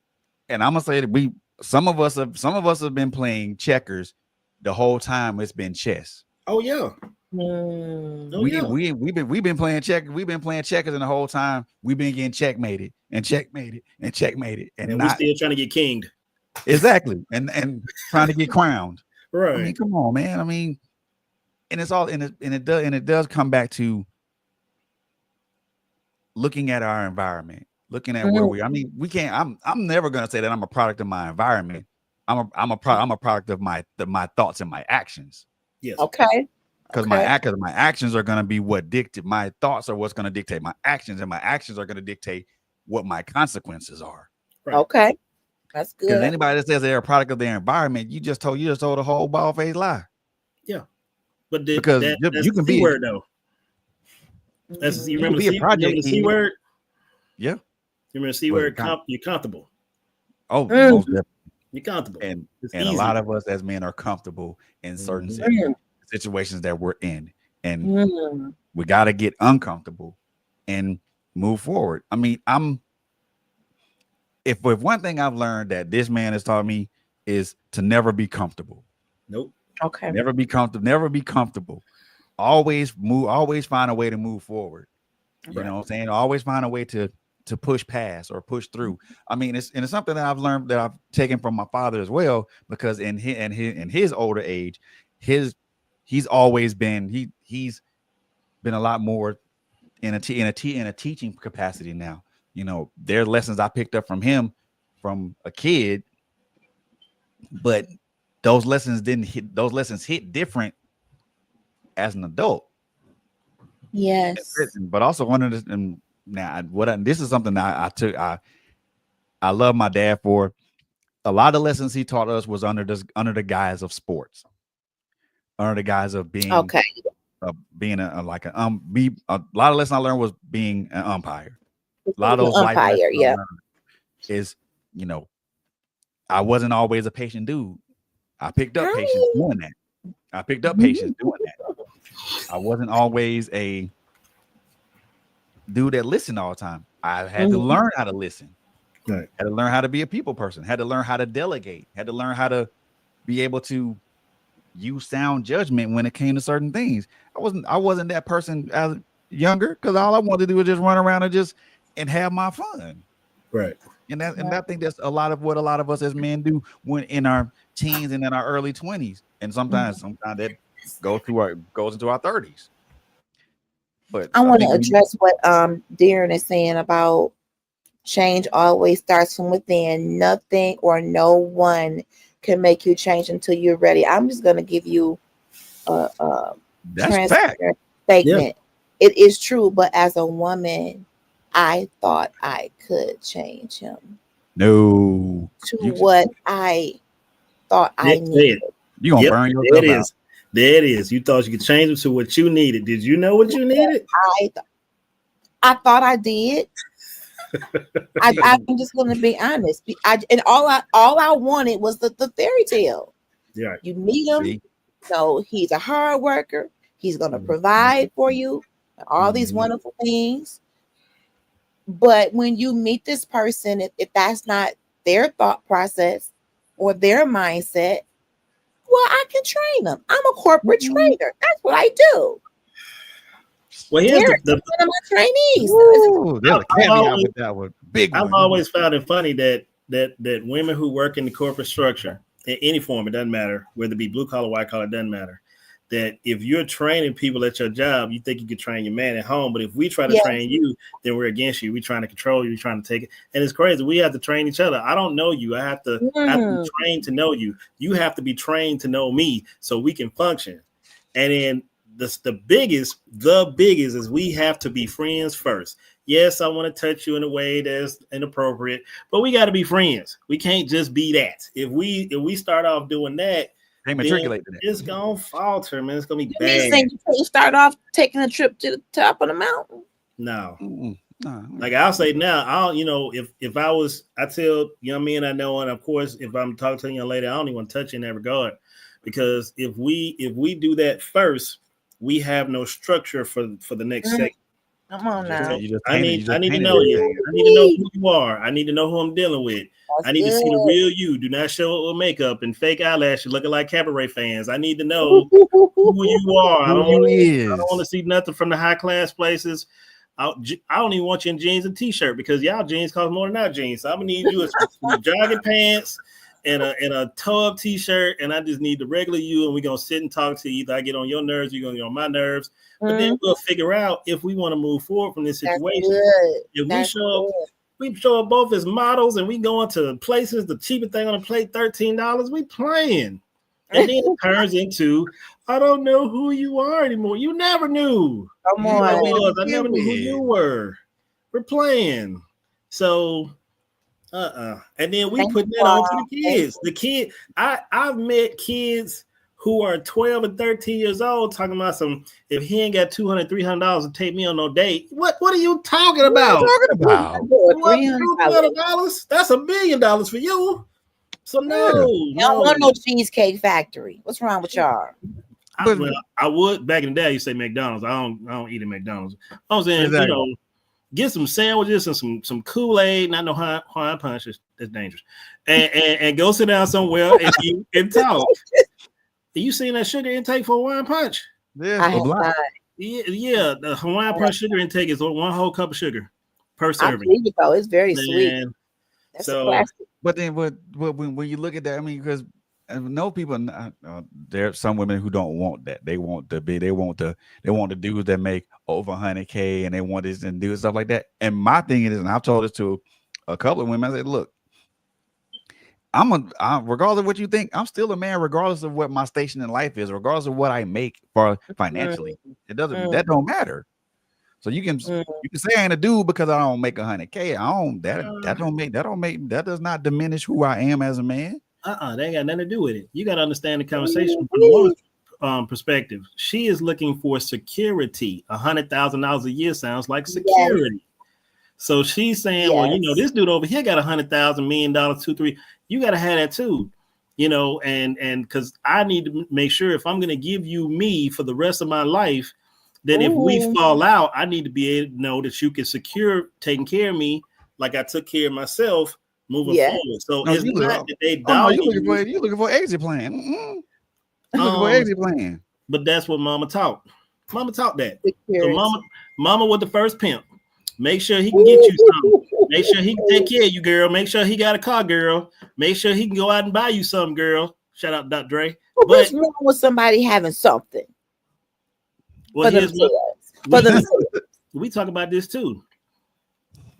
Speaker 2: I'm gonna say that some of us have been playing checkers the whole time it's been chess.
Speaker 4: Oh yeah.
Speaker 2: We've been playing checkers. We've been playing checkers, and the whole time we've been getting checkmated, and
Speaker 4: we're still trying to get kinged.
Speaker 2: Exactly, and trying to get crowned.
Speaker 4: Right.
Speaker 2: I mean, come on, man. I mean, and it's all it does come back to looking at our environment, looking at where we. I mean, we can't. I'm never gonna say that I'm a product of my environment. I'm a product of my thoughts and my actions.
Speaker 4: Yes.
Speaker 5: Okay.
Speaker 2: Because my actions are gonna be what dictate. My thoughts are what's gonna dictate my actions, and my actions are gonna dictate what my consequences are.
Speaker 5: Right. Okay. That's good.
Speaker 2: Because anybody that says they're a product of their environment, you just told a whole bald-faced lie.
Speaker 4: Yeah, but that's
Speaker 2: you can be
Speaker 4: word though. That's you remember the C word.
Speaker 2: Yeah,
Speaker 4: you remember the C word. You're comfortable.
Speaker 2: Oh, most definitely.
Speaker 4: You're comfortable,
Speaker 2: and a lot of us as men are comfortable in certain situations that we're in, and we got to get uncomfortable and move forward. I mean, if one thing I've learned that this man has taught me is to never be comfortable.
Speaker 4: Nope.
Speaker 5: Okay.
Speaker 2: Never be comfortable. Always find a way to move forward. You know what I'm saying? Always find a way to push past or push through. I mean, it's something that I've learned, that I've taken from my father as well, because in his older age, he's always been he's been a lot more in a teaching capacity now. You know, there are lessons I picked up from him from a kid, but those lessons hit different as an adult.
Speaker 5: Yes.
Speaker 2: But also one of the, and now this is something that I love my dad for. A lot of lessons he taught us was under the guise of sports, under the guise of being a lot of lessons I learned was being an umpire. A lot of those
Speaker 5: umpire,
Speaker 2: is, you know, I wasn't always a patient dude. I picked up patience doing that. I wasn't always a dude that listened all the time. I had to learn how to listen.
Speaker 4: Right.
Speaker 2: Had to learn how to be a people person. Had to learn how to delegate. Had to learn how to be able to use sound judgment when it came to certain things. I wasn't that person as younger because all I wanted to do was just run around and have my fun.
Speaker 4: Right.
Speaker 2: And I think that's a lot of what a lot of us as men do when in our teens and in our early 20s. And sometimes that goes into our 30s. But
Speaker 5: I want to address what Darren is saying about change always starts from within. Nothing or no one can make you change until you're ready. I'm just going to give you a transparent statement. Yeah. It is true, but as a woman, I thought I could change him.
Speaker 2: No.
Speaker 5: What I thought I needed.
Speaker 2: You're going to burn yourself out.
Speaker 4: There it is. You thought you could change him to what you needed. Did you know what you needed?
Speaker 5: I thought I did. I'm just going to be honest. All I wanted was the fairy tale.
Speaker 4: Yeah.
Speaker 5: You meet him. So he's a hard worker. He's going to provide for you. All these wonderful things. But when you meet this person, if that's not their thought process or their mindset, well, I can train them. I'm a corporate trainer. That's what I do.
Speaker 4: Well, here's
Speaker 5: one of my trainees.
Speaker 2: Ooh, there's a caveat with that one.
Speaker 4: I've always found it funny that women who work in the corporate structure in any form, it doesn't matter, whether it be blue collar, white collar, it doesn't matter. That if you're training people at your job, you think you could train your man at home. But if we try to train you, then we're against you. We're trying to control you. We're trying to take it. And it's crazy. We have to train each other. I don't know you. I have to be trained to know you. You have to be trained to know me so we can function. And then the biggest is we have to be friends first. Yes, I want to touch you in a way that's inappropriate, but we got to be friends. We can't just be that. If we start off doing that, it's gonna falter, man. It's gonna be bad.
Speaker 5: You start off taking a trip to the top of the mountain.
Speaker 4: No. Like I'll say now, if I tell young men I know, and of course, if I'm talking to a young lady, I don't even want to touch you in that regard, because if we do that first, we have no structure for the next second.
Speaker 5: Come on now.
Speaker 4: I need to know you. I need to know who you are. I need to know who I'm dealing with. I need to see the real you. Do not show up with makeup and fake eyelashes looking like cabaret fans. I need to know who you are. I don't want to see nothing from the high class places. I don't even want you in jeans and t-shirt because y'all jeans cost more than our jeans. So I'm gonna need you in some jogging pants and a toe-up t-shirt, and I just need the regular you, and we're gonna sit and talk to you. Either I get on your nerves, you're gonna get on my nerves. But then we'll figure out if we want to move forward from this situation. If we show up both as models and we go into places, the cheapest thing on the plate, $13, we playing. And then it turns into, I don't know who you are anymore. You never knew.
Speaker 5: Come on.
Speaker 4: I never knew who you were. We're playing. So, and then we put that on to the kids. The kid, I've met kids who are 12 and 13 years old talking about if he ain't got $200, $300 to take me on no date. What are you talking about? $300? That's $1 billion for you. So no,
Speaker 5: I don't want no Cheesecake Factory. What's wrong with y'all?
Speaker 4: I would back in the day. You say McDonald's. I don't eat at McDonald's. I was saying, get some sandwiches and some Kool-Aid. Not no Hawaiian punch. That's dangerous. And go sit down somewhere and talk. You seen that sugar intake for Hawaiian punch?
Speaker 2: Yeah,
Speaker 4: the Hawaiian punch sugar intake is 1 whole cup of sugar per serving.
Speaker 5: I believe it though. It's very sweet. That's classic.
Speaker 2: But then, when you look at that, I mean, because no people, there are some women who don't want that. They want the dudes that make over 100K and they want this and do stuff like that. And my thing is, and I've told this to a couple of women, I said, look, regardless of what you think, I'm still a man, regardless of what my station in life is, regardless of what I make for financially. It doesn't, that don't matter. So you can say I ain't a dude because I don't make 100K. That does not diminish who I am as a man.
Speaker 4: They ain't got nothing to do with it. You got to understand the conversation from the woman's perspective. She is looking for security. $100,000 a year sounds like security. Yes. So she's saying, well, this dude over here got $100,000 $1 million, 2, 3. You got to have that too, and because I need to make sure if I'm going to give you me for the rest of my life, that if we fall out, I need to be able to know that you can secure taking care of me like I took care of myself moving forward. So it's not that they dog
Speaker 2: you looking for an exit plan. You looking for an exit plan.
Speaker 4: But that's what mama taught. Mama taught that. So mama was the first pimp. Make sure he can get you something. Make sure he can take care of you, girl. Make sure he got a car, girl. Make sure he can go out and buy you something, girl. Shout out Dr. Dre.
Speaker 5: But what's wrong with somebody having something?
Speaker 4: Well, we talk about this too.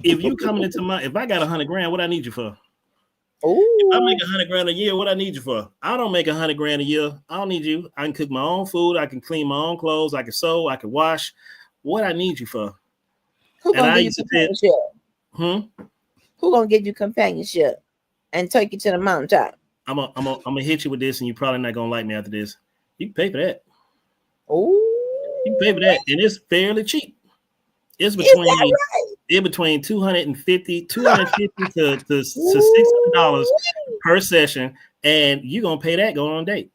Speaker 4: If you coming into if I got 100 grand, what I need you for? If I make 100 grand a year, what I need you for? I don't make 100 grand a year. I don't need you. I can cook my own food. I can clean my own clothes. I can sew. I can wash. What I need you for?
Speaker 5: Who gonna give you companionship? Who gonna give you companionship and take you to the mountaintop?
Speaker 4: I'm gonna hit you with this, and you're probably not gonna like me after this. You can pay for that. You can pay for that, and it's fairly cheap. It's between $250 to $600 per session, and you're gonna pay that going on a date.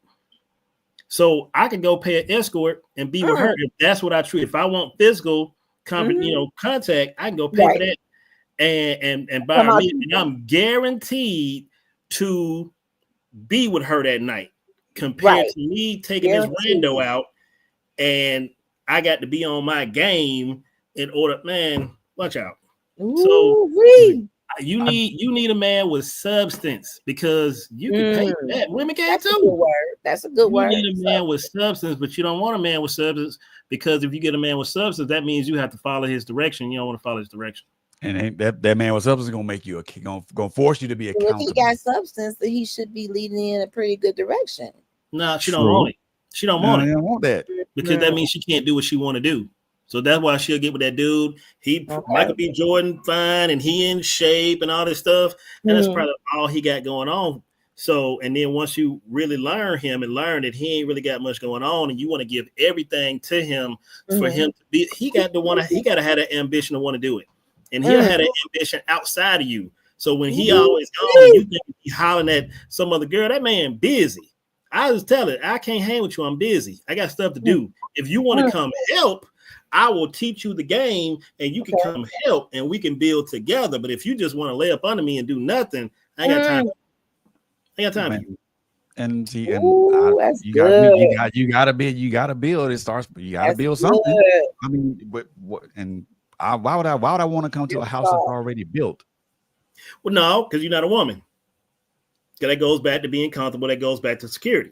Speaker 4: So I can go pay an escort and be with her if that's what I treat. If I want physical contact, I can go pay for that and buy her meal, and I'm guaranteed to be with her that night compared to me taking this rando out, and I got to be on my game in order. Man, watch out. So you need a man with substance, because you can pay for that. Women can too.
Speaker 5: That's a good word.
Speaker 4: You need a man with substance, but you don't want a man with substance, because if you get a man with substance, that means you have to follow his direction. You don't want to follow his direction.
Speaker 2: And that man with substance is gonna make you gonna force you to be accountable.
Speaker 5: If he got substance, then he should be leading in a pretty good direction.
Speaker 4: No, she don't want it. She don't want it.
Speaker 2: She don't want that,
Speaker 4: because that means she can't do what she want to do. So that's why she'll get with that dude. Michael B. Jordan fine, and he in shape and all this stuff, and that's probably all he got going on. So, and then once you really learn him and learn that he ain't really got much going on, and you want to give everything to him for him to be, he got to have that ambition to want to do it. And he'll have that ambition outside of you. So when he always gone and you think he's hollering at some other girl, that man busy. I just tell it, I can't hang with you. I'm busy. I got stuff to do. If you want to come help, I will teach you the game, and you can come help, and we can build together. But if you just want to lay up under me and do nothing, I ain't got time. I got time for you.
Speaker 2: And see, you gotta build. It starts. You gotta build something. Good. I mean, why would I want to come to a house that's already built?
Speaker 4: Well, no, because you're not a woman. That goes back to being comfortable. That goes back to security.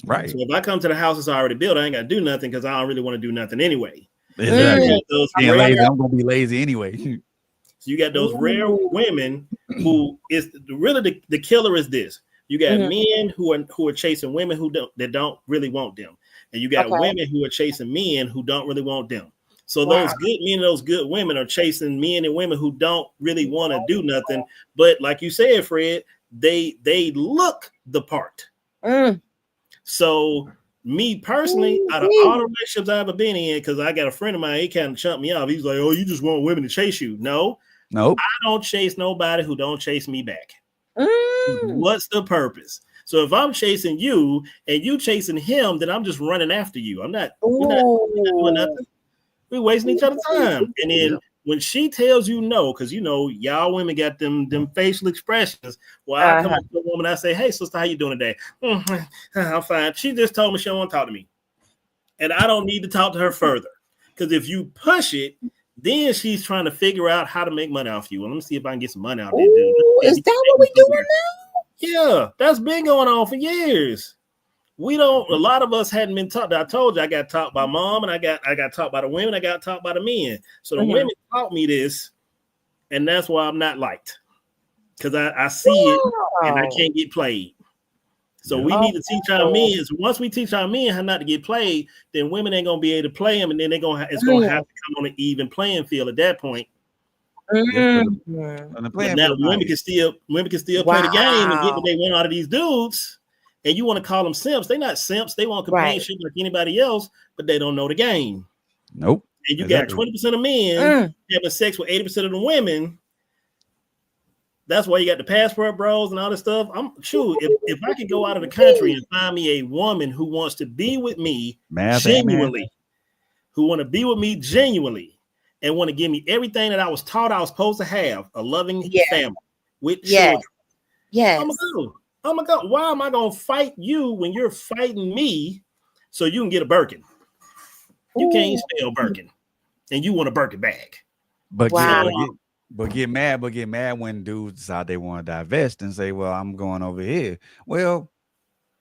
Speaker 2: Right.
Speaker 4: So if I come to the house that's already built, I ain't got to do nothing, because I don't really want to do nothing anyway.
Speaker 2: Exactly. I'm gonna be lazy anyway.
Speaker 4: So you got those rare women who is really the killer is this. You got men who are chasing women that don't really want them, and you got women who are chasing men who don't really want them. So those good men and those good women are chasing men and women who don't really want to do nothing. But like you said, Fred, they look the part. So me personally, out of all the relationships I've ever been in, because I got a friend of mine, he kind of chumped me off. He's like, "Oh, you just want women to chase you." No, I don't chase nobody who don't chase me back. What's the purpose? So if I'm chasing you and you chasing him, then I'm just running after you. We're not doing nothing. We're wasting each other's time. And then when she tells you no, because y'all women got them facial expressions. Well, I come up to a woman, I say, "Hey, sister, how you doing today?" "I'm fine." She just told me she don't want to talk to me, and I don't need to talk to her further. Because if you push it, then she's trying to figure out how to make money off you. Well, let me see if I can get some money out there, dude.
Speaker 5: Is that what we doing now?
Speaker 4: Yeah, that's been going on for years. A lot of us hadn't been taught. I told you I got taught by mom, and I got taught by the women, I got taught by the men. So the women taught me this, and that's why I'm not liked. Because I see it and I can't get played. So we need to teach our men. So once we teach our men how not to get played, then women ain't gonna be able to play them, and then it's gonna have to come on an even playing field at that point. But now women can still play the game and get what they want out of these dudes. And you want to call them simps? They're not simps. They want companionship like anybody else, but they don't know the game.
Speaker 2: Nope.
Speaker 4: And you got 20% of men having sex with 80% of the women. That's why you got the passport bros and all this stuff. I'm sure if I could go out of the country and find me a woman who wants to be with me genuinely, who want to be with me genuinely and want to give me everything that I was taught I was supposed to have, a loving family with children.
Speaker 5: Yes.
Speaker 4: I'm gonna go. Why am I gonna fight you when you're fighting me so you can get a Birkin? You can't spell Birkin, and you want a Birkin bag.
Speaker 2: But get mad when dudes decide they want to divest and say, "Well, I'm going over here." Well,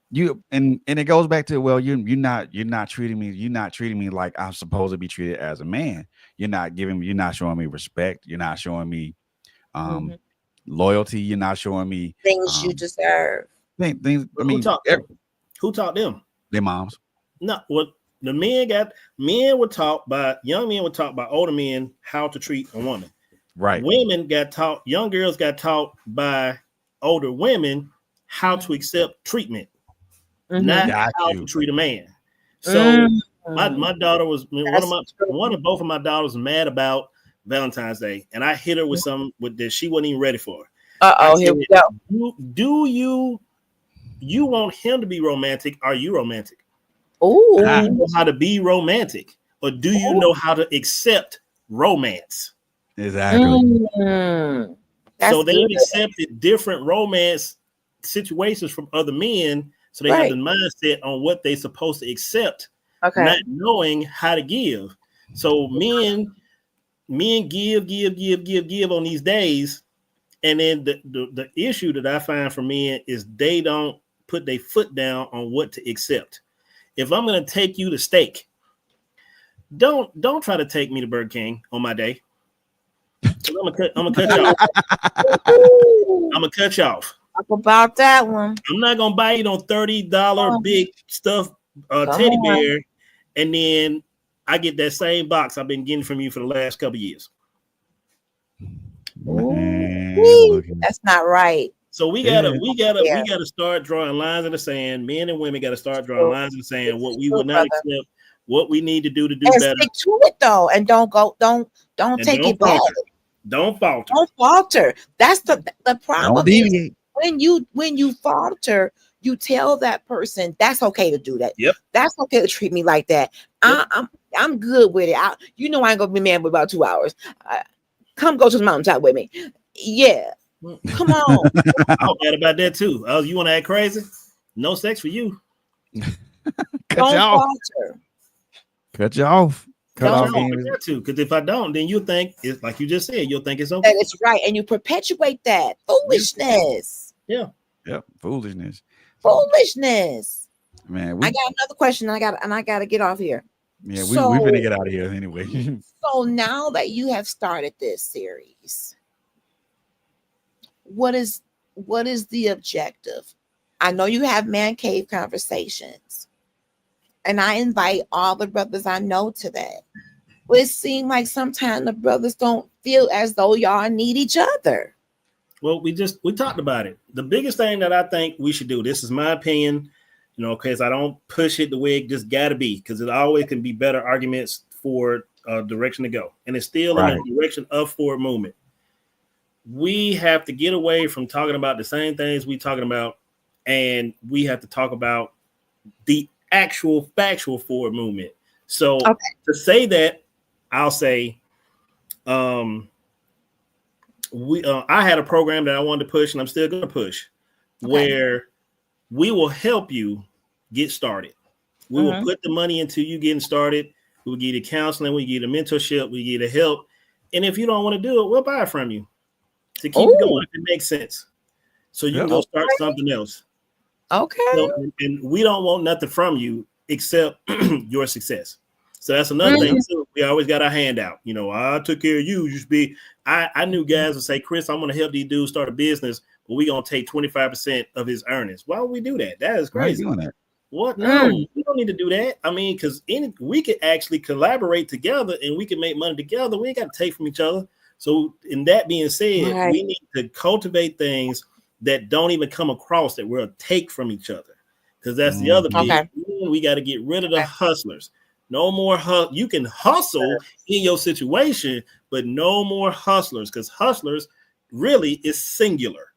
Speaker 2: you and it goes back to, well, you're not treating me like I'm supposed to be treated as a man. You're not showing me respect. You're not showing me loyalty. You're not showing me
Speaker 5: things you deserve.
Speaker 2: Things. I mean,
Speaker 4: who taught them?
Speaker 2: Their moms.
Speaker 4: No, what the young men were taught by older men how to treat a woman.
Speaker 2: Right.
Speaker 4: Young girls got taught by older women how to accept treatment, not how to treat a man. So my daughter was both of my daughters was mad about Valentine's Day, and I hit her with something that she wasn't even ready for.
Speaker 5: Here we go.
Speaker 4: Do you want him to be romantic? Are you romantic?
Speaker 5: Oh,
Speaker 4: do you know how to be romantic, or do you know how to accept romance?
Speaker 2: Exactly.
Speaker 4: So they've accepted different romance situations from other men, so they have the mindset on what they're supposed to accept, not knowing how to give. So men give on these days, and then the issue that I find for men is they don't put their foot down on what to accept. If I'm going to take you to steak, don't try to take me to Burger King on my day. I'm gonna cut you off. I'm gonna cut you off.
Speaker 5: Talk about that one.
Speaker 4: I'm not gonna buy you no $30 big stuff teddy bear, and then I get that same box I've been getting from you for the last couple of years.
Speaker 5: That's not right.
Speaker 4: So we gotta start drawing lines in the sand. Men and women gotta start drawing lines in the sand. What we will not accept, what we need to do better.
Speaker 5: Stick to it though, and don't take it back.
Speaker 4: Don't falter.
Speaker 5: Don't falter. That's the problem.
Speaker 2: Don't deviate.
Speaker 5: When you falter, you tell that person that's okay to do that.
Speaker 4: Yep.
Speaker 5: That's okay to treat me like that. Yep. I'm good with it. I ain't gonna be mad for about 2 hours. Come go to the mountaintop with me. Yeah. Come on.
Speaker 4: I'm mad about that too. Oh, you want to act crazy? No sex for you.
Speaker 2: Cut you off. Cut you off.
Speaker 4: Because if I don't, then you think it's like you just said. You'll think it's okay.
Speaker 5: That it's right, and you perpetuate that foolishness.
Speaker 4: Yeah.
Speaker 2: Yep. Foolishness. Man,
Speaker 5: I got another question. I got to get off here.
Speaker 2: Yeah, we're gonna get out of here anyway.
Speaker 5: So now that you have started this series, what is the objective? I know you have man cave conversations, and I invite all the brothers I know to that. But it seems like sometimes the brothers don't feel as though y'all need each other.
Speaker 4: Well, we talked about it. The biggest thing that I think we should do, this is my opinion, because I don't push it the way it just got to be, because it always can be better arguments for direction to go. And it's still in the direction of forward movement. We have to get away from talking about the same things we're talking about, and we have to talk about the actual factual forward movement. So to say that, I'll say, I had a program that I wanted to push, and I'm still going to push, where we will help you get started. We will put the money into you getting started. We'll give you counseling. We give you the mentorship. We give you the help. And if you don't want to do it, we'll buy it from you to keep it going if it makes sense. So you can go start something else.
Speaker 5: Okay.
Speaker 4: So, and we don't want nothing from you except your success. So that's another thing too. We always got our hand out. I took care of you. You should be. I knew guys would say, Chris, I'm going to help these dudes start a business, but we're going to take 25% of his earnings. Why would we do that? That is crazy.
Speaker 2: Why are you doing that?
Speaker 4: What? No, we don't need to do that. I mean, because we could actually collaborate together and we can make money together. We ain't got to take from each other. So, in that being said, we need to cultivate things that don't even come across that we'll take from each other. Because that's the other big. We got to get rid of the hustlers. No more you can hustle in your situation, but no more hustlers, because hustlers really is singular.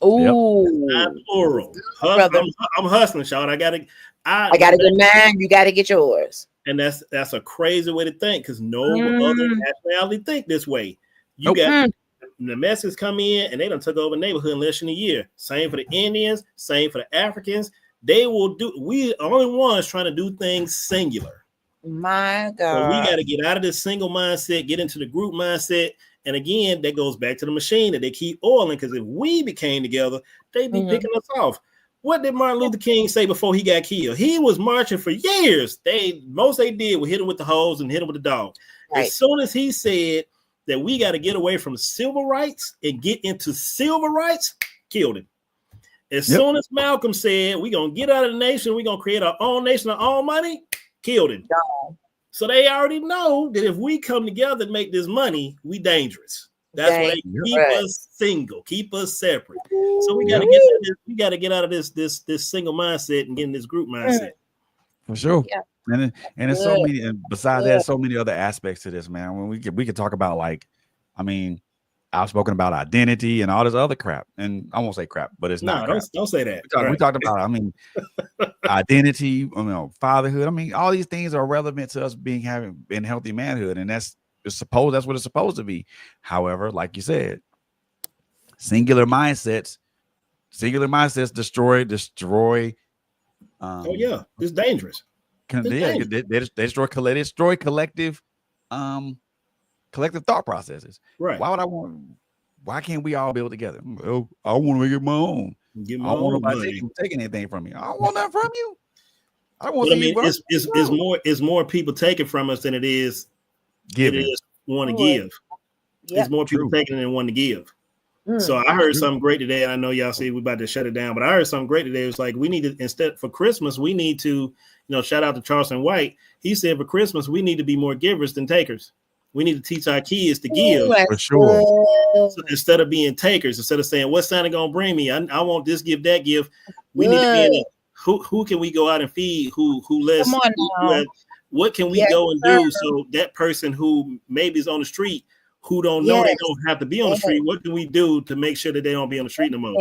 Speaker 5: Oh,
Speaker 4: not plural. I'm hustling, Sean. I gotta get mine.
Speaker 5: You gotta get yours.
Speaker 4: And that's a crazy way to think because no other nationality think this way. You
Speaker 2: Nope.
Speaker 4: got the Mexicans come in and they done took over neighborhood in less than a year. Same for the Indians, same for the Africans. They will do. We are the only ones trying to do things singular.
Speaker 5: My God.
Speaker 4: So we got to get out of this single mindset, get into the group mindset. And again, that goes back to the machine that they keep oiling. Because if we became together, they'd be picking us off. What did Martin Luther King say before he got killed? He was marching for years. Most they did was hit him with the hose and hit him with the dog. Right. As soon as he said that we got to get away from civil rights and get into civil rights, killed him. As soon as Malcolm said we're gonna get out of the nation, we're gonna create our own nation, our own money, killed him. So they already know that if we come together and make this money, we dangerous. That's why they keep us single, keep us separate. So we gotta get out of this single mindset and get in this group mindset.
Speaker 2: For sure. Yeah. And there's so many, and besides that, so many other aspects to this, man. When we could talk about, like, I mean, I've spoken about identity and all this other crap, and I won't say crap, but it's not.
Speaker 4: Don't say that.
Speaker 2: We talked about, I mean, identity, fatherhood. I mean, all these things are relevant to us having healthy manhood, and that's what it's supposed to be. However, like you said, singular mindsets destroy.
Speaker 4: It's dangerous.
Speaker 2: They destroy collective thought processes.
Speaker 4: Right.
Speaker 2: Why can't we all build together? Well, I want to make it my own. I don't want nobody taking anything from me. I don't want that from you. I want to
Speaker 4: it's more people taking from us than it is giving. It is want to give. There's more people taking than want to give. So I heard something great today. And I know y'all see we're about to shut it down, but I heard something great today. It was like, we need to, instead for Christmas, we need to, shout out to Charleston White. He said for Christmas, we need to be more givers than takers. We need to teach our kids to give.
Speaker 2: For sure.
Speaker 4: So instead of being takers, instead of saying, what's Santa going to bring me? I want this, give, that, give. We need to be in who can we go out and feed? Who less? What can we go and do so that person who maybe is on the street, who don't know they don't have to be on the street, what can we do to make sure that they don't be on the street no more?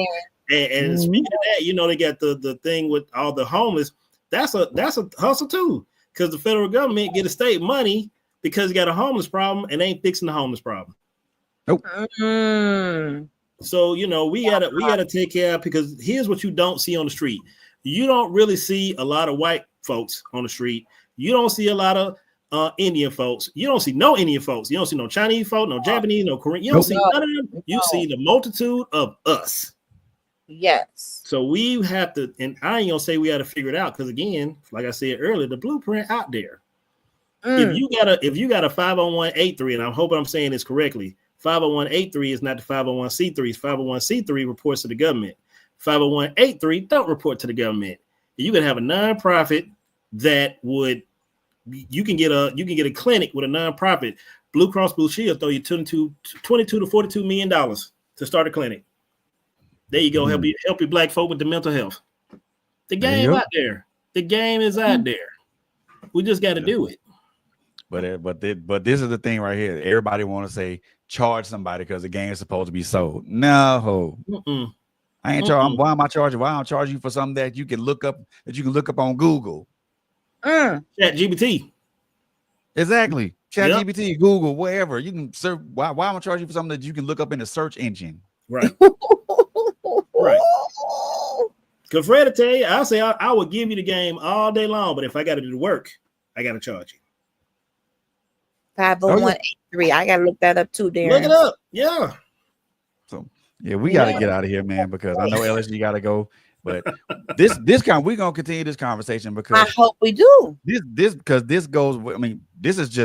Speaker 4: And speaking of that, they got the thing with all the homeless. That's a hustle too, because the federal government get a state money because you got a homeless problem and ain't fixing the homeless problem.
Speaker 2: Nope.
Speaker 4: So we gotta take care of, because here's what you don't see on the street. You don't really see a lot of white folks on the street. You don't see a lot of Indian folks. You don't see no Indian folks. You don't see no Chinese folks, no Japanese, no Korean. You don't see none of them. You see the multitude of us.
Speaker 5: Yes.
Speaker 4: So we have to, and I ain't gonna say we got to figure it out, because again, like I said earlier, the blueprint out there. If you got a 501(c)(3), and I'm hoping I'm saying this correctly, 501(c)(3) is not the 501(c)(3). 501(c)(3) reports to the government. 501(c)(3) don't report to the government. You can have a nonprofit that would. You can get a clinic with a nonprofit. Blue Cross Blue Shield throw you $22 to $42 million to start a clinic. There you go. Help your black folk with the mental health. The game out there. The game is out there. We just got to do it.
Speaker 2: But this is the thing right here. Everybody want to say charge somebody because the game is supposed to be sold. No, I ain't charging. Why am I charging? Why don't I charge you for something that you can look up on Google?
Speaker 4: ChatGPT.
Speaker 2: Exactly. ChatGPT, Google, wherever you can search. Why am I charging you for something that you can look up in the search engine?
Speaker 4: Right. Right. Because Fred will tell you, I'll say I will give you the game all day long, but if I got to do the work, I got to charge you.
Speaker 5: 501(c)(3). I got to look that up too, Darren.
Speaker 4: Look it up. Yeah.
Speaker 2: So we got to get out of here, man, because I know LSU got to go. But we're gonna continue this conversation, because
Speaker 5: I hope we do.
Speaker 2: This goes. I mean,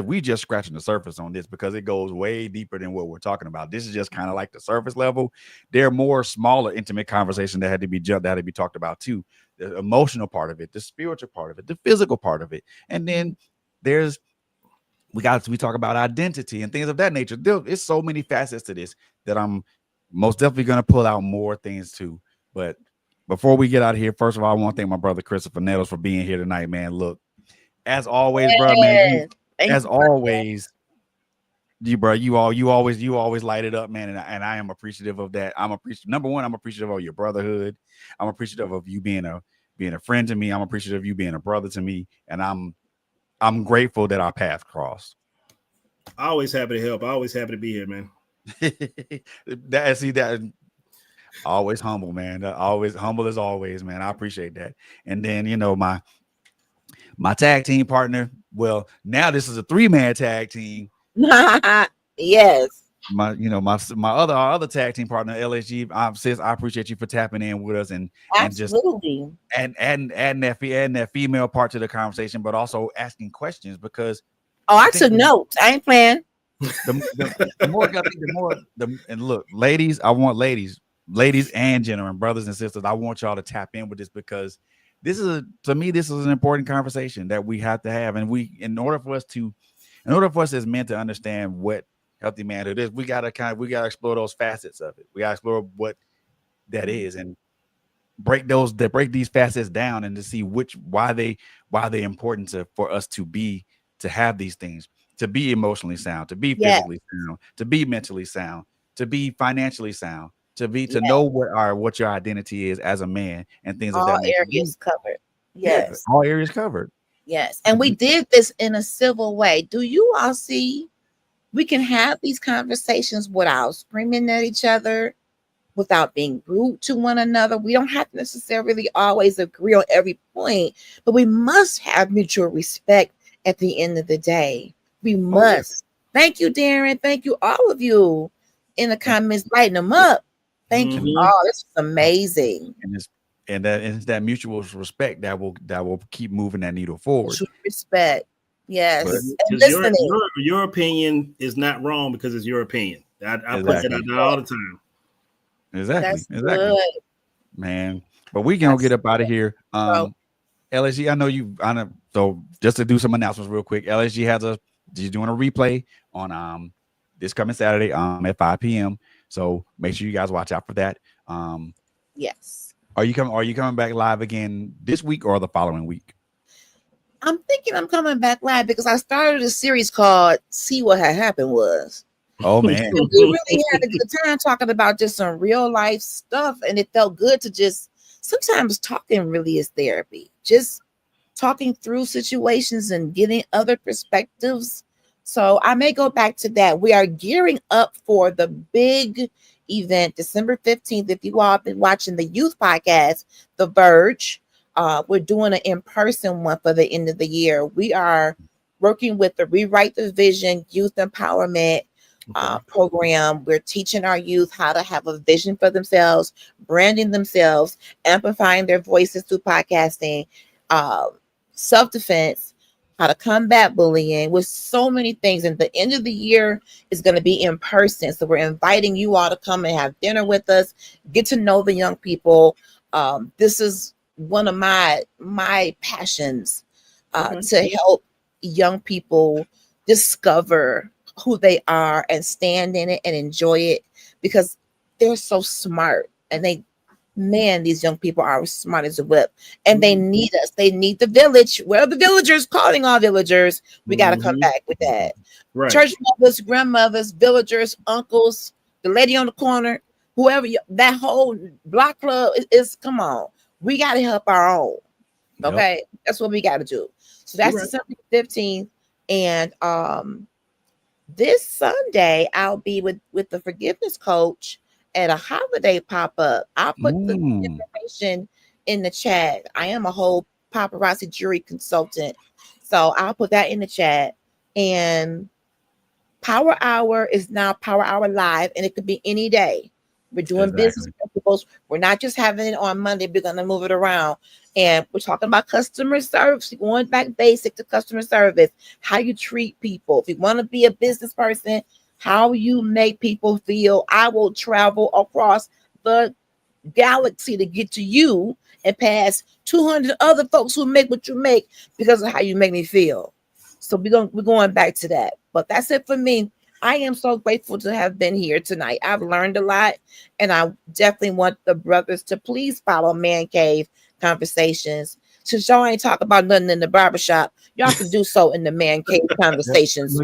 Speaker 2: we just scratching the surface on this, because it goes way deeper than what we're talking about. This is just kind of like the surface level. There are more smaller, intimate conversations that had to be talked about too. The emotional part of it, the spiritual part of it, the physical part of it, and then we talk about identity and things of that nature. There's so many facets to this that I'm most definitely gonna pull out more things too, but. Before we get out of here, first of all, I want to thank my brother Christopher Nettles for being here tonight, man. Look, as always, bro, man. You always light it up, man. And I am appreciative of that. Number one, I'm appreciative of your brotherhood. I'm appreciative of you being a friend to me. I'm appreciative of you being a brother to me. And I'm I'm grateful that our paths crossed.
Speaker 4: Always happy to help. Always happy to be here, man.
Speaker 2: that always humble, man. Always humble as always, man. I appreciate that. And then my tag team partner. Well, now this is a 3-man tag team.
Speaker 5: Yes.
Speaker 2: Our other tag team partner, LSG. Sis, I appreciate you for tapping in with us and
Speaker 5: Absolutely.
Speaker 2: and adding that female part to the conversation, but also asking questions because
Speaker 5: I took notes. I ain't playing.
Speaker 2: And look, ladies, I want ladies and gentlemen, brothers and sisters, I want y'all to tap in with this because this is an important conversation that we have to have, and in order for us as men to understand what healthy manhood is, we gotta explore those facets of it. We gotta explore what that is and break these facets down and to see why they're important for us to have these things, to be emotionally sound, to be physically sound, to be mentally sound, to be financially sound, to know what your identity is as a man and things of that nature.
Speaker 5: All areas covered. Yes.
Speaker 2: All areas covered.
Speaker 5: Yes. And we did this in a civil way. Do you all see we can have these conversations without screaming at each other, without being rude to one another? We don't have to necessarily always agree on every point, but we must have mutual respect at the end of the day. We must. Thank you, Darren. Thank you, all of you in the comments, lighting them up. Thank you all. This is amazing.
Speaker 2: And it's that mutual respect that will keep moving that needle forward.
Speaker 5: Mutual respect. Yes.
Speaker 4: And your opinion is not wrong because it's your opinion. I put that out there all the time.
Speaker 2: Exactly. Good. Man. But we can get up out of here. LSG, so just to do some announcements real quick, LSG she's doing a replay on this coming Saturday at 5 p.m. So make sure you guys watch out for that.
Speaker 5: Yes.
Speaker 2: Are you coming back live again this week or the following week?
Speaker 5: I'm thinking I'm coming back live because I started a series called See What Had Happened Was.
Speaker 2: Oh man.
Speaker 5: We really had a good time talking about just some real life stuff, and it felt good to just sometimes talking really is therapy. Just talking through situations and getting other perspectives. So I may go back to that. We are gearing up for the big event, December 15th. If you all have been watching the youth podcast, The Verge, we're doing an in-person one for the end of the year. We are working with the Rewrite the Vision Youth Empowerment program. We're teaching our youth how to have a vision for themselves, branding themselves, amplifying their voices through podcasting, self-defense, how to combat bullying, with so many things. And the end of the year is going to be in person. So we're inviting you all to come and have dinner with us, get to know the young people. This is one of my passions, to help young people discover who they are and stand in it and enjoy it, because they're so smart, and these young people are smart as a whip, and they need us. They need the village. Where are the villagers? Calling all villagers. We got to come back with that. Right. Church mothers, grandmothers, villagers, uncles, the lady on the corner, whoever, that whole block club is come on. We got to help our own. Okay. Yep. That's what we got to do. So that's December 15th. And this Sunday, I'll be with the forgiveness coach at a holiday pop-up. I'll put the information in the chat. I am a whole paparazzi jury consultant, so I'll put that in the chat. And Power Hour is now Power Hour Live, and it could be any day. We're doing business principles. We're not just having it on Monday. We're going to move it around. And we're talking about customer service, going back basic to customer service, how you treat people. If you want to be a business person, how you make people feel. I will travel across the galaxy to get to you and pass 200 other folks who make what you make because of how you make me feel. So we're going back to that. But that's it for me. I am so grateful to have been here tonight. I've learned a lot, and I definitely want the brothers to please follow Man Cave Conversations. Since y'all ain't talk about nothing in the barbershop, y'all can do so in the Man Cave Conversations.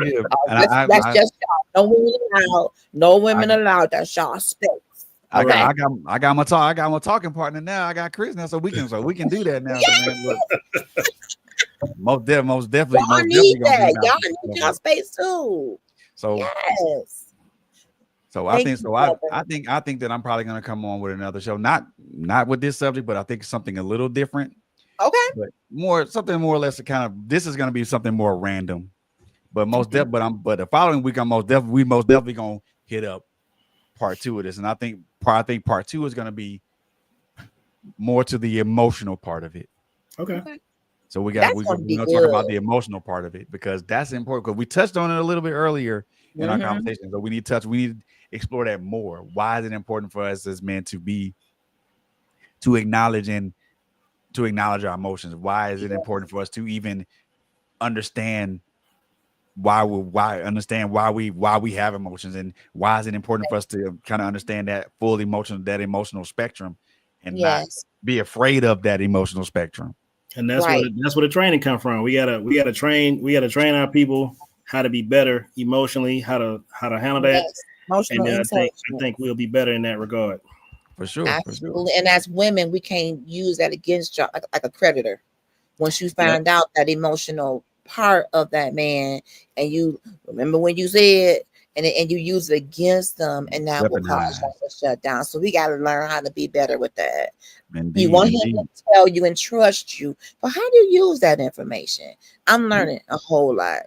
Speaker 5: That's just y'all. No women allowed. No women allowed. That's y'all space.
Speaker 2: I got my talking partner now. I got Chris now, so we can do that now. most definitely,
Speaker 5: Y'all
Speaker 2: most
Speaker 5: need
Speaker 2: definitely gonna be
Speaker 5: that.
Speaker 2: about
Speaker 5: Y'all need y'all space too.
Speaker 2: so
Speaker 5: Yes.
Speaker 2: so I
Speaker 5: Thank
Speaker 2: think
Speaker 5: you,
Speaker 2: so
Speaker 5: brother.
Speaker 2: I think that I'm probably gonna come on with another show, not with this subject, but I think something a little different,
Speaker 5: Okay.
Speaker 2: but something more or less kind of, this is gonna be something more random. But but the following week we most definitely gonna hit up part 2 of this, and I think part 2 is gonna be more to the emotional part of it.
Speaker 4: Okay.
Speaker 2: So we're
Speaker 5: That's gonna be
Speaker 2: gonna talk about
Speaker 5: good.
Speaker 2: the emotional part of it, because that's important, because we touched on it a little bit earlier in our
Speaker 5: Mhm.
Speaker 2: conversation. So we need to explore that more. Why is it important for us as men to acknowledge our emotions? Why is it important for us to even understand why we have emotions, and why is it important for us to kind of understand that emotional spectrum, and not
Speaker 5: Yes.
Speaker 2: be afraid of that emotional spectrum?
Speaker 4: And that's
Speaker 5: Right.
Speaker 4: where the training come from. We gotta train our people how to be better emotionally, how to handle that.
Speaker 5: Yes. Emotional
Speaker 4: And then I
Speaker 5: intelligence.
Speaker 4: think we'll be better in that regard.
Speaker 2: For sure.
Speaker 5: Absolutely. And as women, we can't use that against y'all like a predator. Once you
Speaker 4: Yep.
Speaker 5: find out that emotional part of that man, and you remember when you said, and you use it against them, and that will cause y'all to shut down. So we got to learn how to be better with that.
Speaker 2: Indeed,
Speaker 5: you want him to tell you and trust you, but how do you use that information? I'm learning a whole lot.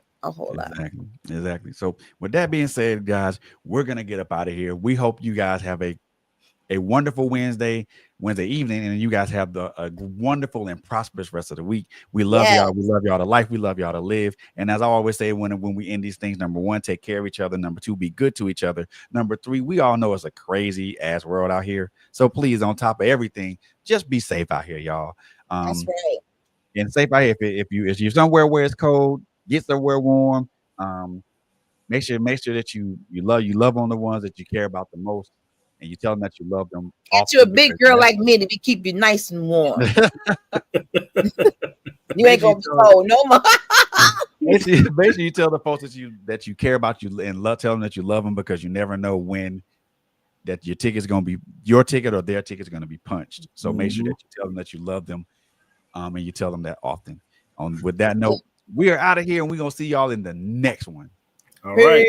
Speaker 2: Exactly. So with that being said, guys, we're gonna get up out of here. We hope you guys have a wonderful Wednesday evening, and you guys have a wonderful and prosperous rest of the week. We love y'all. We love y'all to life. We love y'all to live. And as I always say, when we end these things, number 1, take care of each other. Number 2, be good to each other. Number 3, we all know it's a crazy ass world out here. So please, on top of everything, just be safe out here, y'all.
Speaker 5: That's right.
Speaker 2: And safe out here. If you're somewhere where it's cold, get somewhere warm. Make sure that you love on the ones that you care about the most, and you tell them that you love them.
Speaker 5: Get you a big girl like me to keep you nice and warm. You ain't gonna be cold no more.
Speaker 2: Basically, you tell the folks that you care about you and tell them that you love them, because you never know when that your ticket or their ticket is going to be punched. So make sure that you tell them that you love them, and you tell them that often. With that note, we are out of here, and we're gonna see y'all in the next one.
Speaker 4: All right.